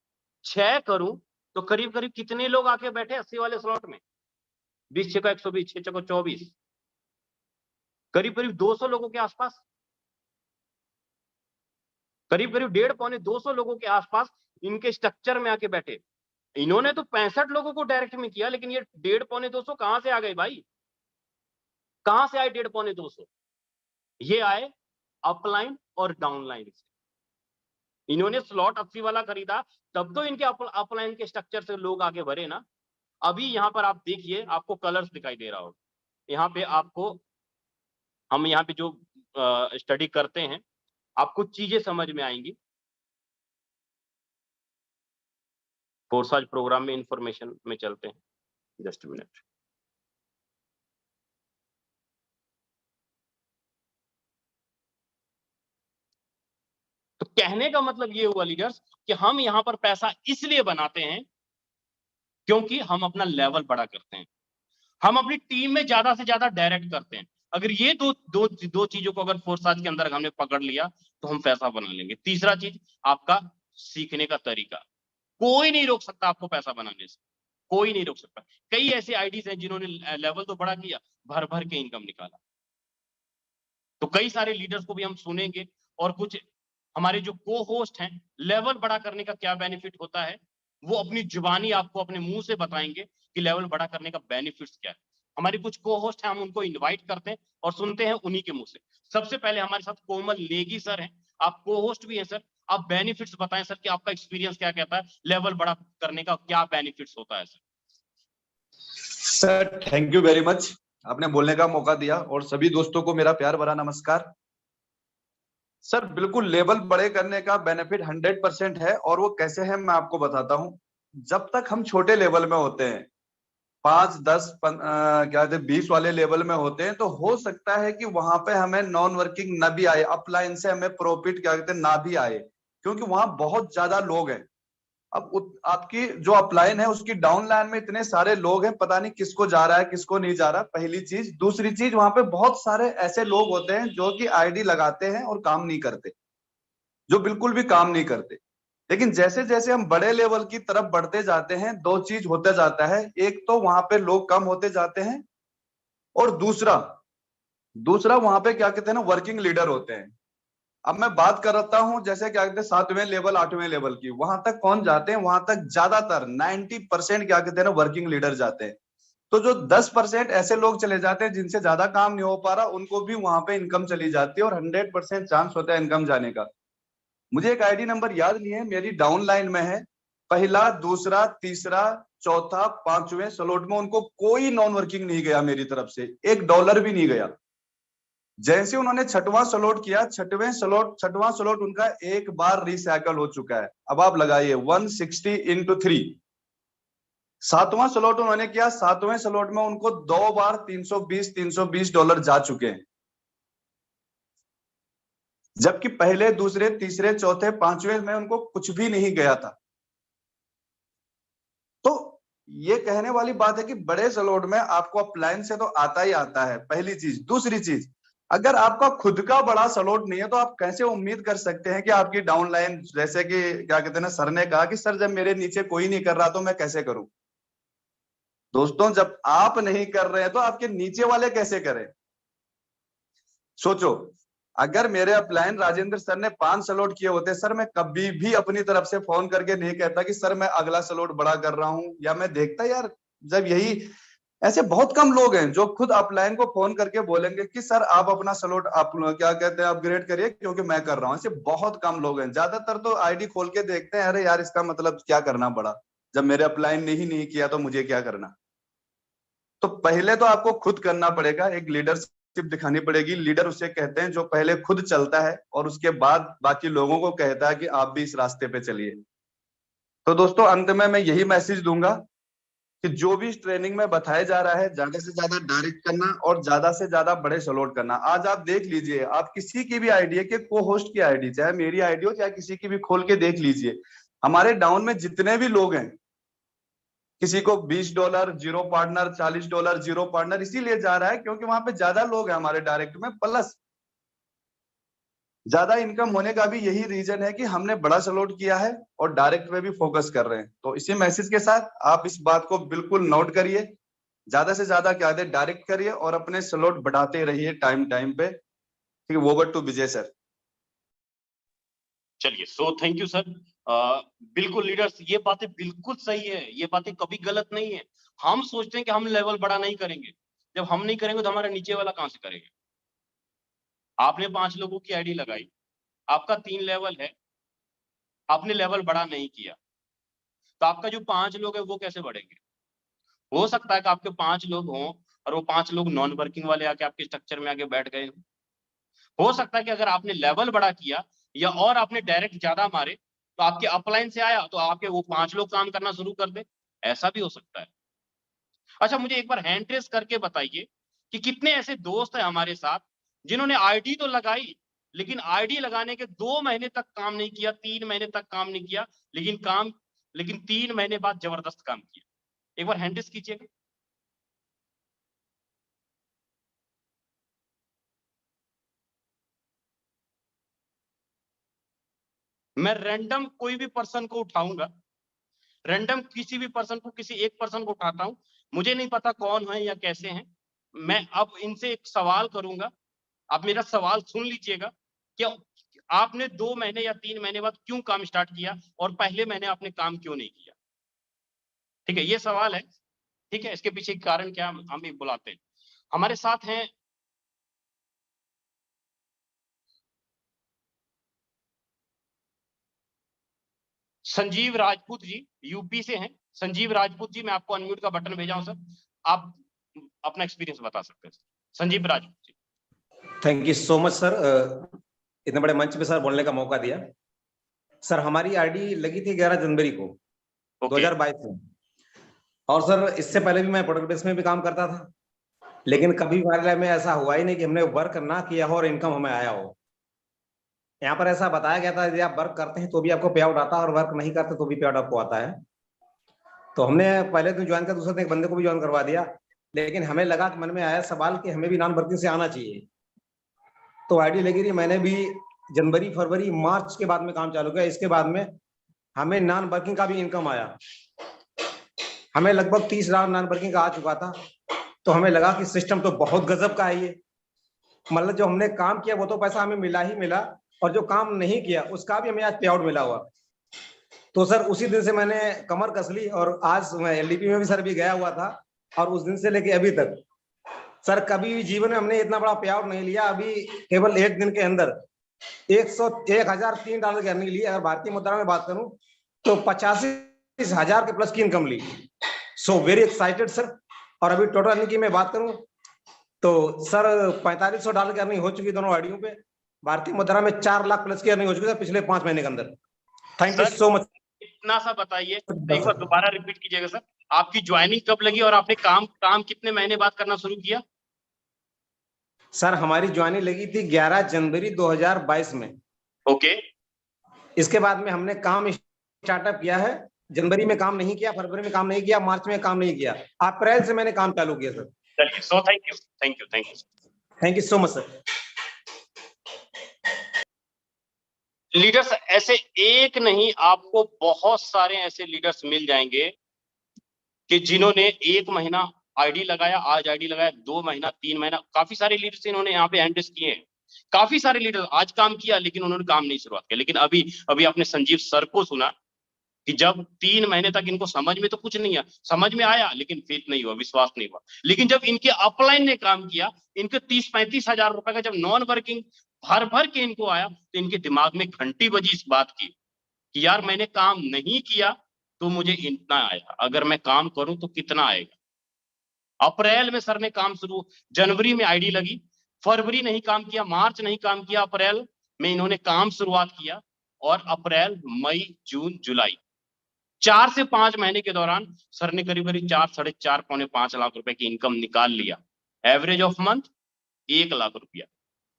6 करूं तो करीब करीब कितने लोग आके बैठे 80 वाले स्लॉट में? 20 6 120, 6 6 24, करीब करीब 200 लोगों के आसपास, करीब करीब 1.5 पौने 200 लोगों के आसपास इनके स्ट्रक्चर में आके बैठे। इन्होंने तो 65 लोगों को डायरेक्ट में किया, लेकिन ये 1.5 पौने 200 कहां से आ गए भाई? कहां से आए 1.5 पौने 200? ये आए अपलाइन और डाउनलाइन से। इन्होंने स्लॉट 80 वाला खरीदा, तब तो इनके अपलाइन के स्ट्रक्चर से लोग आगे बढ़े ना। अभी यहां पर आप देखिए, आपको कलर्स दिखाई दे रहा होगा। यहाँ पे आपको, हम यहाँ पे जो स्टडी करते हैं, आपको चीजें समझ में आएंगी। कोर्साज प्रोग्राम में इंफॉर्मेशन में चलते हैं, जस्ट मिनट। तो कहने का मतलब ये हुआ लीडर्स कि हम यहां पर पैसा इसलिए बनाते हैं क्योंकि हम अपना लेवल बड़ा करते हैं, हम अपनी टीम में ज्यादा से ज्यादा डायरेक्ट करते हैं। अगर ये दो चीजों को अगर फोर्साज के अंदर हमने पकड़ लिया तो हम पैसा बना लेंगे। तीसरा चीज, आपका सीखने का तरीका। कोई नहीं रोक सकता आपको पैसा बनाने से, कोई नहीं रोक सकता। कई ऐसे आईडीज हैं जिन्होंने लेवल तो बड़ा किया, भर भर के इनकम निकाला। तो कई सारे लीडर्स को भी हम सुनेंगे, और कुछ हमारे जो को होस्ट हैं, लेवल बड़ा करने का क्या बेनिफिट होता है वो अपनी जुबानी आपको अपने मुंह से बताएंगे कि लेवल बड़ा करने का बेनिफिट्स क्या है। हमारे कुछ को होस्ट हैं, हम उनको इनवाइट करते हैं और सुनते हैं उन्हीं के मुंह से। सबसे पहले हमारे साथ कोमल नेगी सर हैं, आप को होस्ट भी हैं सर। आप बेनिफिट्स बताएं सर कि आपका एक्सपीरियंस क्या कहता है, लेवल बड़ा करने का क्या बेनिफिट्स होता है sir. Sir thank you very much, आपने बोलने का मौका दिया, और सभी दोस्तों को मेरा प्यार भरा नमस्कार। सर बिल्कुल, लेवल बड़े करने का बेनिफिट 100% है, और वो कैसे है मैं आपको बताता हूँ। जब तक हम छोटे लेवल में होते हैं, 5 10 क्या कहते हैं 20 वाले लेवल में होते हैं, तो हो सकता है कि वहां पे हमें नॉन वर्किंग न भी आए, अपलाइन से हमें प्रॉफिट क्या कहते हैं ना भी आए, क्योंकि वहां बहुत ज्यादा लोग हैं। अब आपकी जो अपलाइन है उसकी डाउन लाइन में इतने सारे लोग हैं, पता नहीं किसको जा रहा है किसको नहीं जा रहा, पहली चीज। दूसरी चीज, वहां पे बहुत सारे ऐसे लोग होते हैं जो कि आईडी लगाते हैं और काम नहीं करते, जो बिल्कुल भी काम नहीं करते। लेकिन जैसे जैसे हम बड़े लेवल की तरफ बढ़ते जाते हैं, दो चीज होते जाता है। एक तो वहां पे लोग कम होते जाते हैं, और दूसरा दूसरा वहां पे क्या कहते हैं ना, वर्किंग लीडर होते हैं। अब मैं बात करता हूं जैसे क्या कहते हैं 7वें लेवल 8वें लेवल की, वहां तक कौन जाते हैं? वहां तक ज्यादातर 90% क्या कहते हैं ना वर्किंग लीडर जाते हैं। तो जो 10% ऐसे लोग चले जाते हैं जिनसे ज्यादा काम नहीं हो पा रहा, उनको भी वहां पे इनकम चली जाती है, और 100% चांस होता है इनकम जाने का। मुझे एक आईडी नंबर याद नहीं है, मेरी डाउन लाइन में है, पहला दूसरा तीसरा चौथा 5वें स्लॉट में उनको कोई नॉन वर्किंग नहीं गया मेरी तरफ से, $1 भी नहीं गया। जैसे उन्होंने 6वां स्लॉट किया, छठवां स्लॉट उनका एक बार रिसाइकल हो चुका है। अब आप लगाइए 160 into 3। 7वां स्लॉट उन्होंने किया, 7वें स्लॉट में उनको 2 बार $320 जा चुके हैं, जबकि पहले दूसरे तीसरे चौथे 5वें में उनको कुछ भी नहीं गया था। तो ये कहने वाली बात है कि बड़े स्लॉट में आपको अपलाइन से तो आता ही आता है, पहली चीज। दूसरी चीज, अगर आपका खुद का बड़ा स्लॉट नहीं है तो आप कैसे उम्मीद कर सकते हैं कि आपकी डाउन लाइन, जैसे कि क्या कहते हैं ना, सर ने कहा कि सर जब मेरे नीचे कोई नहीं कर रहा तो मैं कैसे करूं। दोस्तों, जब आप नहीं कर रहे हैं तो आपके नीचे वाले कैसे करें? सोचो, अगर मेरे अपलाइन राजेंद्र सर ने 5 स्लॉट किए होते सर, मैं कभी भी अपनी तरफ से फोन करके नहीं कहता कि सर मैं अगला स्लॉट बड़ा कर रहा हूं, या मैं देखता यार जब यही ऐसे बहुत कम लोग हैं जो खुद अपलाइन को फोन करके बोलेंगे कि सर आप अपना स्लॉट आप क्या कहते हैं अपग्रेड करिए क्योंकि मैं कर रहा हूं। ऐसे बहुत कम लोग हैं, ज्यादातर तो आईडी खोल के देखते हैं, अरे यार इसका मतलब क्या करना पड़ा, जब मेरे अपलाइन ने ही नहीं किया तो मुझे क्या करना। तो पहले तो आपको खुद करना पड़ेगा, एक लीडरशिप दिखानी पड़ेगी। लीडर उसे कहते हैं जो पहले खुद चलता है और उसके बाद बाकी लोगों को कहता है कि आप भी इस रास्ते पे चलिए। तो दोस्तों अंत में मैं यही मैसेज दूंगा कि जो भी इस ट्रेनिंग में बताया जा रहा है ज्यादा से ज्यादा डायरेक्ट करना और ज्यादा से ज्यादा बड़े स्लॉट करना। आज आप देख लीजिए, आप किसी की भी आईडी है, कि को होस्ट की आईडी, चाहे मेरी आईडी हो चाहे किसी की भी, खोल के देख लीजिए हमारे डाउन में जितने भी लोग हैं, किसी को $20 जीरो पार्टनर, $40 जीरो पार्टनर, इसीलिए जा रहा है क्योंकि वहां पे ज्यादा लोग हैं हमारे डायरेक्ट में, प्लस ज्यादा इनकम होने का भी यही रीजन है कि हमने बड़ा स्लॉट किया है और डायरेक्ट में भी फोकस कर रहे हैं। तो इसी मैसेज के साथ आप इस बात को बिल्कुल नोट करिए, ज्यादा से ज्यादा क्या दे डायरेक्ट करिए और अपने स्लॉट बढ़ाते रहिए टाइम टाइम पे। ठीक है, ओवर टू विजय सर। चलिए, सो थैंक यू सर। बिल्कुल लीडर्स, ये बातें बिल्कुल सही है, ये बातें कभी गलत नहीं है। हम सोचते हैं कि हम लेवल बड़ा नहीं करेंगे, जब हम नहीं करेंगे तो हमारा नीचे वाला कहां से करेंगे। आपने 5 लोगों की आईडी लगाई, आपका 3 लेवल है, आपने लेवल बड़ा नहीं किया, तो आपका जो 5 लोग है वो कैसे बढ़ेंगे। हो सकता है कि आपके 5 लोग हों और वो 5 लोग नॉन वर्किंग वाले आके आपके स्ट्रक्चर में आके बैठ गए हो सकता है कि अगर आपने लेवल बड़ा किया या और आपने डायरेक्ट ज्यादा मारे तो आपके अपलाइन से आया तो आपके वो 5 लोग काम करना शुरू कर दे, ऐसा भी हो सकता है। अच्छा, मुझे एक बार हैंड रेस करके बताइए कि कितने ऐसे दोस्त हैं हमारे साथ जिन्होंने आईडी तो लगाई, लेकिन आईडी लगाने के 2 महीने तक काम नहीं किया, 3 महीने तक काम नहीं किया, लेकिन 3 महीने बाद जबरदस्त काम किया। एक बार हैंड रेस कीजिएगा। मैं रैंडम कोई भी पर्सन को उठाऊंगा, रैंडम किसी भी पर्सन को, किसी एक पर्सन को उठाता हूं, मुझे नहीं पता कौन है या कैसे हैं। मैं अब इनसे एक सवाल करूंगा, आप मेरा सवाल सुन लीजिएगा कि आपने 2 महीने या 3 महीने बाद क्यों काम स्टार्ट किया और पहले महीने आपने काम क्यों नहीं किया। ठीक है, ये सवाल है। ठीक है, इसके पीछे कारण क्या हम भी बुलाते हैं। हमारे साथ हैं संजीव राजपूत जी, यूपी से हैं। संजीव राजपूत जी, मैं आपको अनम्यूट का बटन भेजा हूं सर, आप अपना एक्सपीरियंस बता सकते हैं। Sanjeev Rajput ji. Thank you so much sir, इतने बड़े मंच पे सर बोलने का मौका दिया। सर हमारी आईडी लगी थी 11 जनवरी को 2022 में, और सर इससे पहले भी मैं प्रोडक्ट बेस में भी काम करता था, लेकिन कभी हमारे लाइफ में ऐसा हुआ ही नहीं कि हमने वर्क ना किया हो और इनकम हमें आया हो। यहाँ पर ऐसा बताया गया था यदि आप वर्क करते हैं तो भी आपको पे आउट आता है और वर्क नहीं करते तो भी पे आउट आपको आता है। तो हमने पहले दिन ज्वाइन किया, दूसरे दिन एक बंदे को भी ज्वाइन करवा दिया, लेकिन हमें लगा कि मन में आया सवाल कि हमें भी नॉन वर्किंग से आना चाहिए। तो आईडी लगी रही, मैंने भी जनवरी फरवरी मार्च के बाद में काम चालू किया। इसके बाद में हमें नॉन वर्किंग का भी इनकम आया, हमें लगभग 30 लाख नॉन वर्किंग का आ चुका था। तो हमें लगा कि सिस्टम तो बहुत गजब का है ये, मतलब जो हमने काम किया वो तो पैसा हमें मिला ही मिला, और जो काम नहीं किया उसका भी हमें आज पे आउट मिला हुआ। तो सर उसी दिन से मैंने कमर कस ली, और आज मैं एलडीपी में भी सर भी गया हुआ था, और उस दिन से लेके अभी तक सर कभी भी जीवन में हमने इतना बड़ा पे आउट नहीं लिया। अभी केवल एक दिन के अंदर 1003 डॉलर की अर्निंग ली। अगर भारतीय मुद्रा में बात करूं तो 85,000 के प्लस की इनकम ली। So very excited sir. और अभी टोटल अर्निंग की मैं बात करूं तो सर $4500 की अर्निंग हो चुकी दोनों आईडियों पे। भारतीय मुद्रा में 4 लाख प्लस की अर्निंग हो चुकी है पिछले 5 महीने के अंदर। Thank you so much. इतना सा बताइए, एक बार दोबारा रिपीट कीजिएगा सर, आपकी ज्वाइनिंग कब लगी और आपने काम कितने महीने बाद करना शुरू किया। सर हमारी ज्वाइनिंग लगी थी 11 जनवरी 2022 में। ओके। इसके बाद में हमने काम स्टार्टअप किया है। जनवरी में काम नहीं किया, फरवरी में काम नहीं किया, मार्च में काम नहीं किया, अप्रैल से मैंने काम चालू किया सर। चलिए, so thank you so much sir. Leaders ऐसे एक नहीं, आपको बहुत सारे ऐसे लीडर्स मिल जाएंगे कि जिन्होंने 1 महीना आईडी लगाया, आज आईडी लगाया, 2 महीना, 3 महीना, काफी सारे लीडर्स इन्होंने यहाँ पे हैंड रेस किए हैं। काफी सारे लीडर आज काम किया लेकिन उन्होंने काम नहीं शुरुआत किया। लेकिन अभी अभी आपने संजीव सर को सुना कि जब 3 महीने तक इनको समझ में तो कुछ नहीं आया, समझ में आया लेकिन फेथ नहीं हुआ, विश्वास नहीं हुआ। लेकिन जब इनके अपलाइन ने काम किया, इनके 30-35 हजार रुपए का जब नॉन वर्किंग भर भर के इनको आया, तो इनके दिमाग में घंटी बजी इस बात की कि यार मैंने काम नहीं किया तो मुझे इतना आया, अगर मैं काम करूं तो कितना आएगा। अप्रैल में सर ने काम शुरू, जनवरी में आईडी लगी, फरवरी नहीं काम किया, मार्च नहीं काम किया, अप्रैल में इन्होंने काम शुरुआत किया और अप्रैल, मई, जून, जुलाई 4 से 5 महीने के दौरान सर ने करीब करीब 4, 4.5, पौने 5 लाख रुपए की इनकम निकाल लिया। एवरेज ऑफ मंथ 1 लाख रुपया।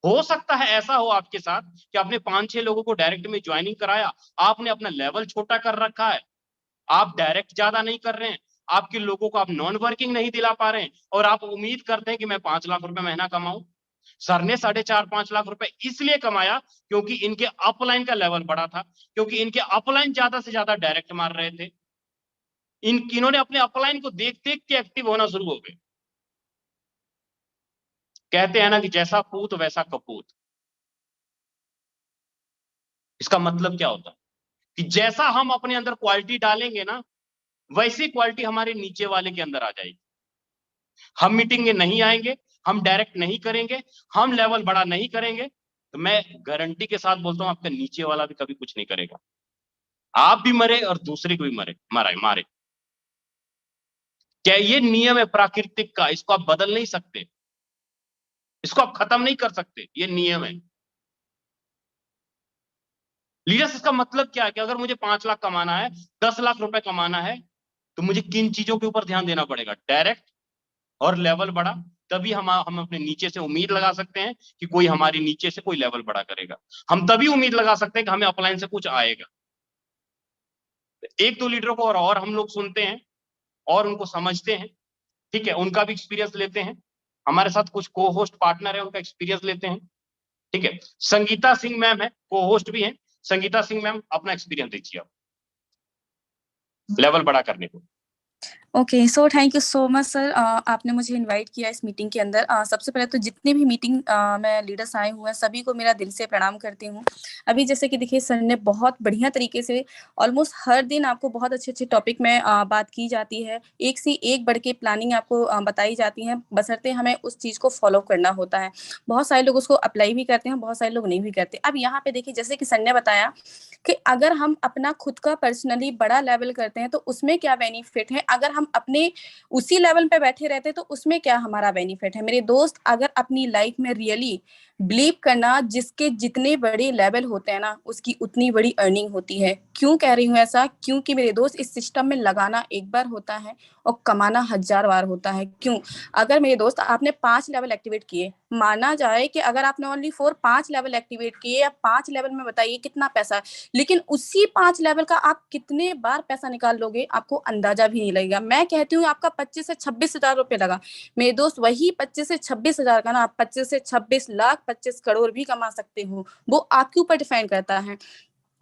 हो सकता है ऐसा हो आपके साथ कि आपने 5-6 लोगों को डायरेक्ट में ज्वाइनिंग कराया, आपने अपना लेवल छोटा कर रखा है, आप डायरेक्ट ज्यादा नहीं कर रहे हैं, आपके लोगों को आप नॉन वर्किंग नहीं दिला पा रहे हैं और आप उम्मीद करते हैं कि मैं 5 लाख रुपए महीना कमाऊं। सर ने 4.5-5 लाख रुपए इसलिए कमाया क्योंकि इनके अपलाइन का लेवल बड़ा था, क्योंकि इनके अपलाइन ज्यादा से ज्यादा डायरेक्ट मार रहे थे। इन्होंने अपने अपलाइन को देख देख के एक्टिव होना शुरू हो गए। कहते हैं ना कि जैसा पूत वैसा कपूत। इसका मतलब क्या होता है कि जैसा हम अपने अंदर क्वालिटी डालेंगे ना, वैसी क्वालिटी हमारे नीचे वाले के अंदर आ जाएगी। हम मीटिंग में नहीं आएंगे, हम डायरेक्ट नहीं करेंगे, हम लेवल बड़ा नहीं करेंगे, तो मैं गारंटी के साथ बोलता हूं आपका नीचे वाला भी कभी कुछ नहीं करेगा। आप भी मरे और दूसरे को भी मारे। क्या ये नियम है प्राकृतिक का, इसको आप बदल नहीं सकते, इसको आप खत्म नहीं कर सकते, ये नियम है। लीडर्स, इसका मतलब क्या है कि अगर मुझे 5 लाख कमाना है, 10 लाख रुपए कमाना है, तो मुझे किन चीजों के ऊपर ध्यान देना पड़ेगा? डायरेक्ट और लेवल बड़ा। तभी हम अपने नीचे से उम्मीद लगा सकते हैं कि कोई हमारे नीचे से कोई लेवल बड़ा करेगा। हम तभी उम्मीद लगा सकते हैं कि हमें अपलाइन से कुछ आएगा। 1-2 लीडरों को और हम लोग सुनते हैं और उनको समझते हैं, ठीक है, उनका भी एक्सपीरियंस लेते हैं। हमारे साथ कुछ को होस्ट पार्टनर है, उनका एक्सपीरियंस लेते हैं, ठीक है। संगीता सिंह मैम है, को होस्ट भी है। संगीता सिंह मैम, अपना एक्सपीरियंस दीजिए आप लेवल बड़ा करने को। Okay, so thank you so much sir, आपने मुझे इनवाइट किया इस मीटिंग के अंदर। सबसे पहले तो जितने भी मीटिंग में लीडर्स आए हुए हैं सभी को मेरा दिल से प्रणाम करती हूँ। अभी जैसे कि देखिए सर ने बहुत बढ़िया तरीके से ऑलमोस्ट हर दिन आपको बहुत अच्छे टॉपिक में बात की जाती है, एक से एक बढ़ के प्लानिंग आपको बताई जाती है, बशर्ते हमें उस चीज़ को फॉलो करना होता है। बहुत सारे लोग उसको अप्लाई भी करते हैं, बहुत सारे लोग नहीं भी करते। अब यहाँ पे देखिए जैसे कि सर ने बताया कि अगर हम अपना खुद का पर्सनली बड़ा लेवल करते हैं तो उसमें क्या बेनिफिट है, अगर हम अपने उसी लेवल पे बैठे रहते तो उसमें क्या हमारा बेनिफिट है। मेरे दोस्त, अगर अपनी लाइफ में रियली बिलीव करना, जिसके जितने बड़े लेवल होते हैं ना उसकी उतनी बड़ी अर्निंग होती है। क्यों कह रही हूँ ऐसा? क्योंकि मेरे दोस्त इस सिस्टम में लगाना एक बार होता है और कमाना 1000 बार होता है। क्यों? अगर मेरे दोस्त आपने 5 लेवल एक्टिवेट किए, माना जाए कि अगर आपने ओनली 5 लेवल एक्टिवेट किए या 5 लेवल में बताइए कितना पैसा है, लेकिन उसी 5 लेवल का आप कितने बार पैसा निकाल लोगे आपको अंदाजा भी नहीं लगेगा। मैं कहती हूँ आपका 25 से 26 हजार रुपए लगा, मेरे दोस्त वही 25 से 26 हजार का ना आप 25 से 26 लाख 25 करोड़ भी कमा सकते हो। वो आपके ऊपर डिपेंड करता है।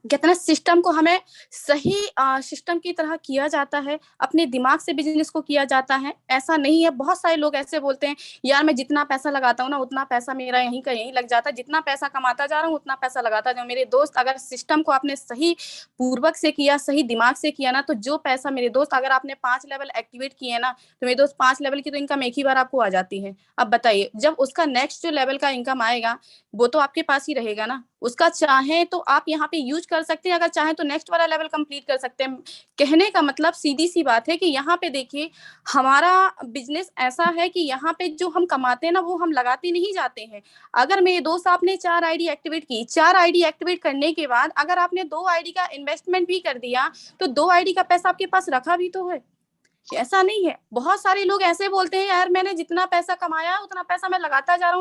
कितना सिस्टम को हमें सही सिस्टम की तरह किया जाता है, अपने दिमाग से बिजनेस को किया जाता है। ऐसा नहीं है, बहुत सारे लोग ऐसे बोलते हैं यार मैं जितना पैसा लगाता हूँ ना उतना पैसा मेरा यहीं का यहीं लग जाता है, जितना पैसा कमाता जा रहा हूँ उतना पैसा लगाता जाऊँ। मेरे दोस्त, अगर सिस्टम को आपने सही पूर्वक से किया, सही दिमाग से किया ना, तो जो पैसा मेरे दोस्त, अगर आपने 5 लेवल एक्टिवेट किए ना तो मेरे दोस्त 5 लेवल की तो इनकम एक ही बार आपको आ जाती है। अब बताइए जब उसका नेक्स्ट जो लेवल का इनकम आएगा वो तो आपके पास ही रहेगा ना, उसका चाहे तो आप यहाँ पे यूज कर सकते हैं, अगर चाहे तो नेक्स्ट वाला लेवल कंप्लीट कर सकते हैं। कहने का मतलब सीधी सी बात है कि यहाँ पे देखिए हमारा बिजनेस ऐसा है कि यहाँ पे जो हम कमाते हैं ना वो हम लगाते नहीं जाते हैं। अगर मेरे दोस्त आपने 4 आईडी एक्टिवेट की, 4 आईडी एक्टिवेट करने के बाद अगर आपने 2 आईडी का इन्वेस्टमेंट भी कर दिया तो 2 आईडी का पैसा आपके पास रखा भी तो है। ऐसा नहीं है, बहुत सारे लोग ऐसे बोलते हैं यार मैंने जितना पैसा कमाया उतना पैसा मैं लगाता जा रहा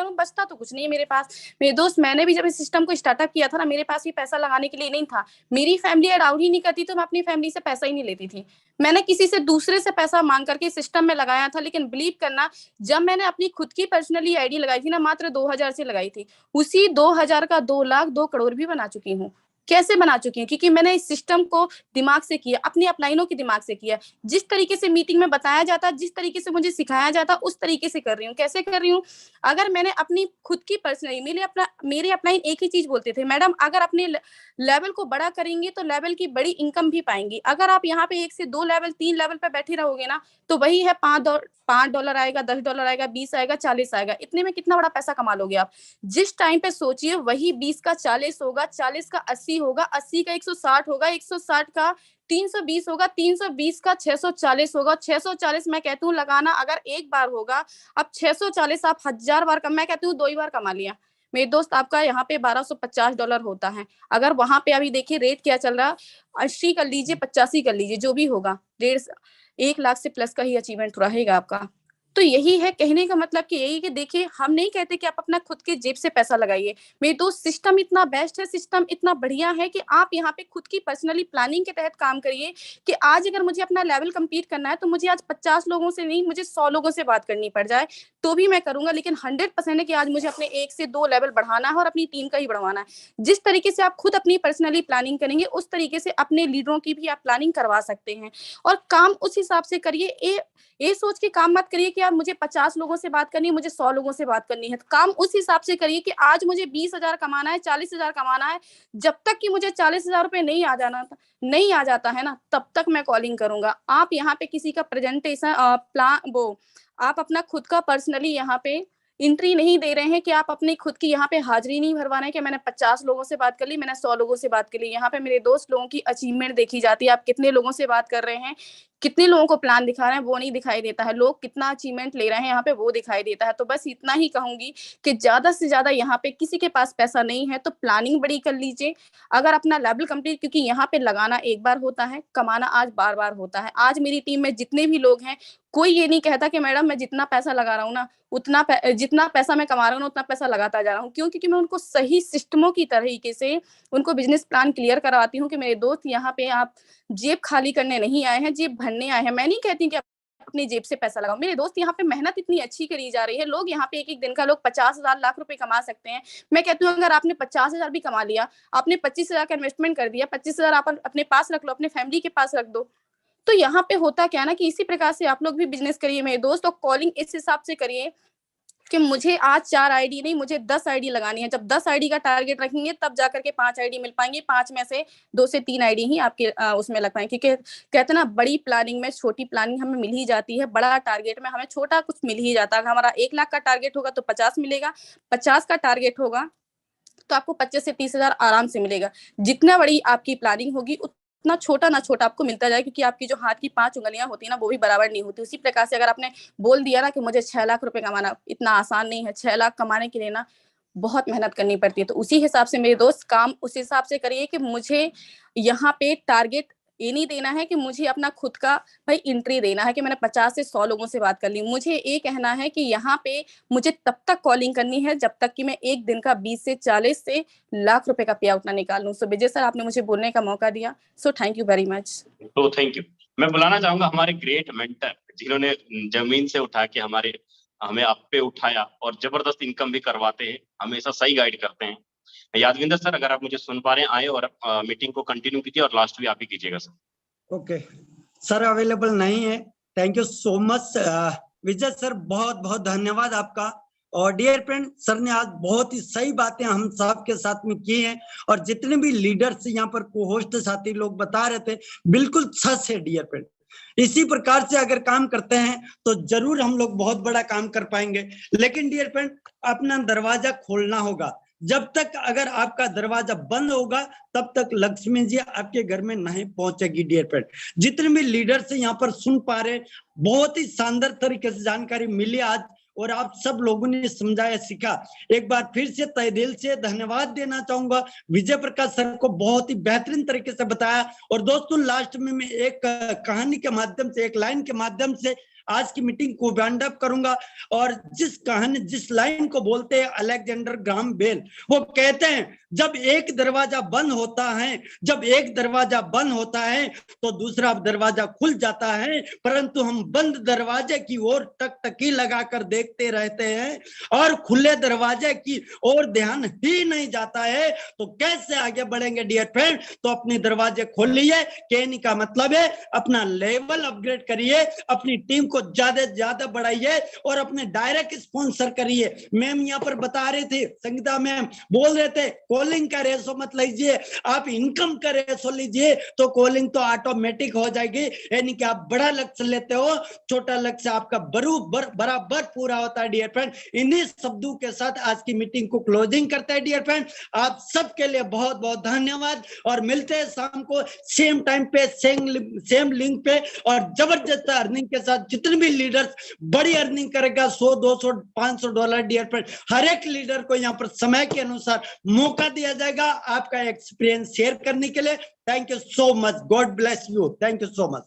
हूँ, बचता तो कुछ नहीं है मेरे पास। मेरे दोस्त, मैंने भी जब इस सिस्टम को स्टार्टअप किया था ना, मेरे पास भी पैसा लगाने के लिए नहीं था। मेरी फैमिली अलाउ ही नहीं करती तो मैं अपनी फैमिली से पैसा ही नहीं लेती थी। मैंने किसी से दूसरे से पैसा मांग करके सिस्टम में लगाया था। लेकिन बिलीव करना, जब मैंने अपनी खुद की पर्सनली आईडी लगाई थी ना, मात्र 2000 से लगाई थी, उसी 2000 का 2 लाख 2 करोड़ भी बना चुकी हूँ। कैसे बना चुकी हूँ, क्योंकि मैंने इस सिस्टम को दिमाग से किया, अपनी अपलाइनों के दिमाग से किया। जिस तरीके से मीटिंग में बताया जाता, जिस तरीके से मुझे सिखाया जाता, उस तरीके से कर रही हूँ। कैसे कर रही हूँ? अगर मैंने अपनी खुद की पर्सनली, मेरे अपलाइन एक ही चीज बोलते थे, मैडम अगर अपने लेवल को बड़ा करेंगे तो लेवल की बड़ी इनकम भी पाएंगी। अगर आप यहाँ पे 1 से 2 लेवल 3 लेवल पे बैठे रहोगे ना, तो वही है $5 आएगा, $10 आएगा, 20 आएगा, 40 आएगा। इतने में कितना बड़ा पैसा कमा लोगे आप? जिस टाइम पे सोचिए वही 20 का 40 होगा, 40 का 80 होगा, 80 का 160 होगा, 160 का 320 होगा, 320 का 640 होगा, 640 मैं कहती हूँ लगाना अगर एक बार होगा, अब 640 आप 1000 बार कम, मैं कहती हूँ 2 ही बार कमा लिया। मेरे दोस्त आपका यहाँ पे $1250 होता है। अगर वहां पे अभी देखिए रेट क्या चल रहा है, 80 कर लीजिए, 85 कर लीजिए, जो भी होगा 1.5 लाख से प्लस का ही अचीवमेंट रहेगा आपका। तो यही है कहने का मतलब कि यही कि देखिए हम नहीं कहते कि आप अपना खुद के जेब से पैसा लगाइए। मेरे दोस्त सिस्टम इतना बेस्ट है, सिस्टम इतना बढ़िया है कि आप यहाँ पे खुद की पर्सनली प्लानिंग के तहत काम करिए कि आज अगर मुझे अपना लेवल कंप्लीट करना है तो मुझे आज 50 लोगों से नहीं, मुझे 100 लोगों से बात करनी पड़ जाए तो भी मैं करूंगा, लेकिन 100% है कि आज मुझे अपने 1 से 2 लेवल बढ़ाना है और अपनी टीम का ही बढ़वाना है। जिस तरीके से आप खुद अपनी पर्सनली प्लानिंग करेंगे उस तरीके से अपने लीडरों की भी आप प्लानिंग करवा सकते हैं और काम उस हिसाब से करिए। ये सोच के काम मत करिए कि यार मुझे 50 लोगों से बात करनी है, मुझे 100 लोगों से बात करनी है। काम उस हिसाब से करिए कि आज मुझे 20,000 कमाना है, 40,000 कमाना है। जब तक कि मुझे 40,000 रुपए नहीं आ जाता है ना, तब तक मैं कॉलिंग करूंगा। आप यहाँ पे किसी का प्रेजेंटेशन आप अपना खुद का पर्सनली यहाँ पे एंट्री नहीं दे रहे हैं कि आप अपनी खुद की यहाँ पे हाजिरी नहीं भरवा रहे हैं कि मैंने 50 लोगों से बात कर ली, मैंने 100 लोगों से बात कर ली। यहाँ पे मेरे दोस्त लोगों की अचीवमेंट देखी जाती है, आप कितने लोगों से बात कर रहे हैं, कितने लोगों को प्लान दिखा रहे हैं, वो नहीं दिखाई देता है। लोग कितना अचीवमेंट ले रहे हैं यहाँ पे वो दिखाई देता है। तो बस इतना ही कहूंगी कि ज्यादा से ज्यादा यहाँ पे किसी के पास पैसा नहीं है तो प्लानिंग बड़ी कर लीजिए। अगर अपना लेवल कंप्लीट, क्योंकि यहाँ पे लगाना एक बार होता है, कमाना आज बार बार होता है। आज मेरी टीम में जितने भी लोग हैं, कोई ये नहीं कहता कि मैडम मैं जितना पैसा लगा रहा हूँ ना जितना पैसा मैं कमा रहा हूँ ना उतना पैसा लगाता जा रहा हूँ। क्यों? क्योंकि मैं उनको सही सिस्टमों की तरीके से उनको बिजनेस प्लान क्लियर करवाती हूँ कि मेरे दोस्त यहाँ पे आप जेब खाली करने नहीं आए हैं, जेब भरने आए हैं। मैं नहीं कहती कि अपनी जेब से पैसा लगाओ। मेरे दोस्त यहाँ पे मेहनत इतनी अच्छी करी जा रही है, लोग यहाँ पे एक दिन का लोग 50,000 लाख रुपए कमा सकते हैं। मैं कहती हूँ अगर आपने 50,000 भी कमा लिया, आपने 25,000 का इन्वेस्टमेंट कर दिया, 25,000 आप अपने पास रख लो, अपने फैमिली के पास रख दो। तो यहाँ पे होता क्या ना कि इसी प्रकार से आप लोग भी बिजनेस करिए मेरे दोस्त, और कॉलिंग इस हिसाब से करिए कि मुझे आज 4 आईडी नहीं, मुझे 10 आईडी लगानी है। जब 10 आईडी का टारगेट रखेंगे तब जाकर के 5 आईडी मिल पाएंगे। 5 में से 2 से 3 आईडी ही आपके उसमें लग पाएंगे, क्योंकि कहते हैं ना बड़ी प्लानिंग में छोटी प्लानिंग हमें मिल ही जाती है, बड़ा टारगेट में हमें छोटा कुछ मिल ही जाता है। हमारा 1 लाख का टारगेट होगा तो 50 मिलेगा, 50 का टारगेट होगा तो आपको 25 से 30,000 आराम से मिलेगा। जितना बड़ी आपकी प्लानिंग होगी उतना छोटा ना छोटा आपको मिलता जाए, क्योंकि आपकी जो हाथ की 5 उंगलियां होती है ना वो भी बराबर नहीं होती। उसी प्रकार से अगर आपने बोल दिया ना कि मुझे 6 लाख रुपए कमाना, इतना आसान नहीं है। 6 लाख कमाने के लिए ना बहुत मेहनत करनी पड़ती है। तो उसी हिसाब से मेरे दोस्त काम उस हिसाब से करिए कि मुझे यहाँ पे टारगेट ये नहीं देना है कि मुझे अपना खुद का भाई एंट्री देना है कि मैंने 50 से 100 लोगों से बात कर ली। मुझे ये कहना है कि यहाँ पे मुझे तब तक कॉलिंग करनी है जब तक कि मैं एक दिन का 20 से 40 से लाख रुपए का पे आउट ना निकाल लूं। सो विजय सर, आपने मुझे बोलने का मौका दिया, सो थैंक यू वेरी मच। तो थैंक यू। मैं बुलाना चाहूंगा हमारे ग्रेट मेंटर जिन्होंने जमीन से उठा के हमें आप पे उठाया और जबरदस्त इनकम भी करवाते हैं, हमेशा सही गाइड करते हैं। यादविंदर सर, अगर आप मुझे सुन पा रहे हैं, आए और मीटिंग को कंटिन्यू कीजिए और लास्ट भी आप ही कीजिएगा सर। ओके सर, अवेलेबल नहीं है। Thank you so much Vijay sir, बहुत बहुत धन्यवाद आपका। और डियर फ्रेंड, सर ने आज बहुत ही सही बातें हम सब के साथ में की हैं और जितने भी लीडर्स यहाँ पर को होस्ट साथी लोग बता रहे थे बिल्कुल सच है डियर फ्रेंड। इसी प्रकार से अगर काम करते हैं तो जरूर हम लोग बहुत बड़ा काम कर पाएंगे। लेकिन डियर फ्रेंड, अपना दरवाजा खोलना होगा। जब तक अगर आपका दरवाजा बंद होगा तब तक लक्ष्मी जी आपके घर में नहीं पहुंचेगी। डियर फ्रेंड, जितने भी लीडर से यहाँ पर सुन पा रहे, बहुत ही शानदार तरीके से जानकारी मिली आज और आप सब लोगों ने समझाया, सीखा। एक बार फिर से तहे दिल से धन्यवाद देना चाहूंगा विजय प्रकाश सर को, बहुत ही बेहतरीन तरीके से बताया। और दोस्तों, लास्ट में मैं एक कहानी के माध्यम से, एक लाइन के माध्यम से आज की मीटिंग को वाइंड अप करूंगा। और जिस लाइन को बोलते हैं अलेक्जेंडर ग्राहम बेल, वो कहते हैं जब एक दरवाजा बंद होता है तो दूसरा दरवाजा खुल जाता है, परंतु हम बंद दरवाजे की ओर टकटकी लगाकर देखते रहते हैं और खुले दरवाजे की ओर ध्यान ही नहीं जाता है, तो कैसे आगे बढ़ेंगे डियर फ्रेंड। तो अपने दरवाजे खोलिए, कहने का मतलब है अपना लेवल अपग्रेड करिए, अपनी टीम को ज्यादा से ज्यादा बढ़ाइए और अपने डायरेक्ट स्पॉन्सर करिए। मैम यहाँ पर बता रहे थे, संगीता मैम बोल रहे थे कॉलिंग का रेशो मत लीजिए, आप इनकम का रेशो लीजिए, तो कॉलिंग तो ऑटोमेटिक हो जाएगी। यानी कि आप बड़ा लक्ष्य लेते हो, छोटा लक्ष्य आपका बराबर पूरा होता है डियर फ्रेंड। इन्हीं शब्दों के साथ आज की मीटिंग को क्लोजिंग करते हैं डियर फ्रेंड। आप सबके लिए बहुत बहुत धन्यवाद और मिलते हैं शाम को सेम टाइम पे सेम लिंक पे और जबरदस्त अर्निंग के साथ। जितने भी लीडर्स बड़ी अर्निंग करेगा, 100, 200, $500 डियर फ्रेंड, हर एक लीडर को यहाँ पर समय के अनुसार मौका दिया जाएगा आपका एक्सपीरियंस शेयर करने के लिए। Thank you so much, God bless you, thank you so much.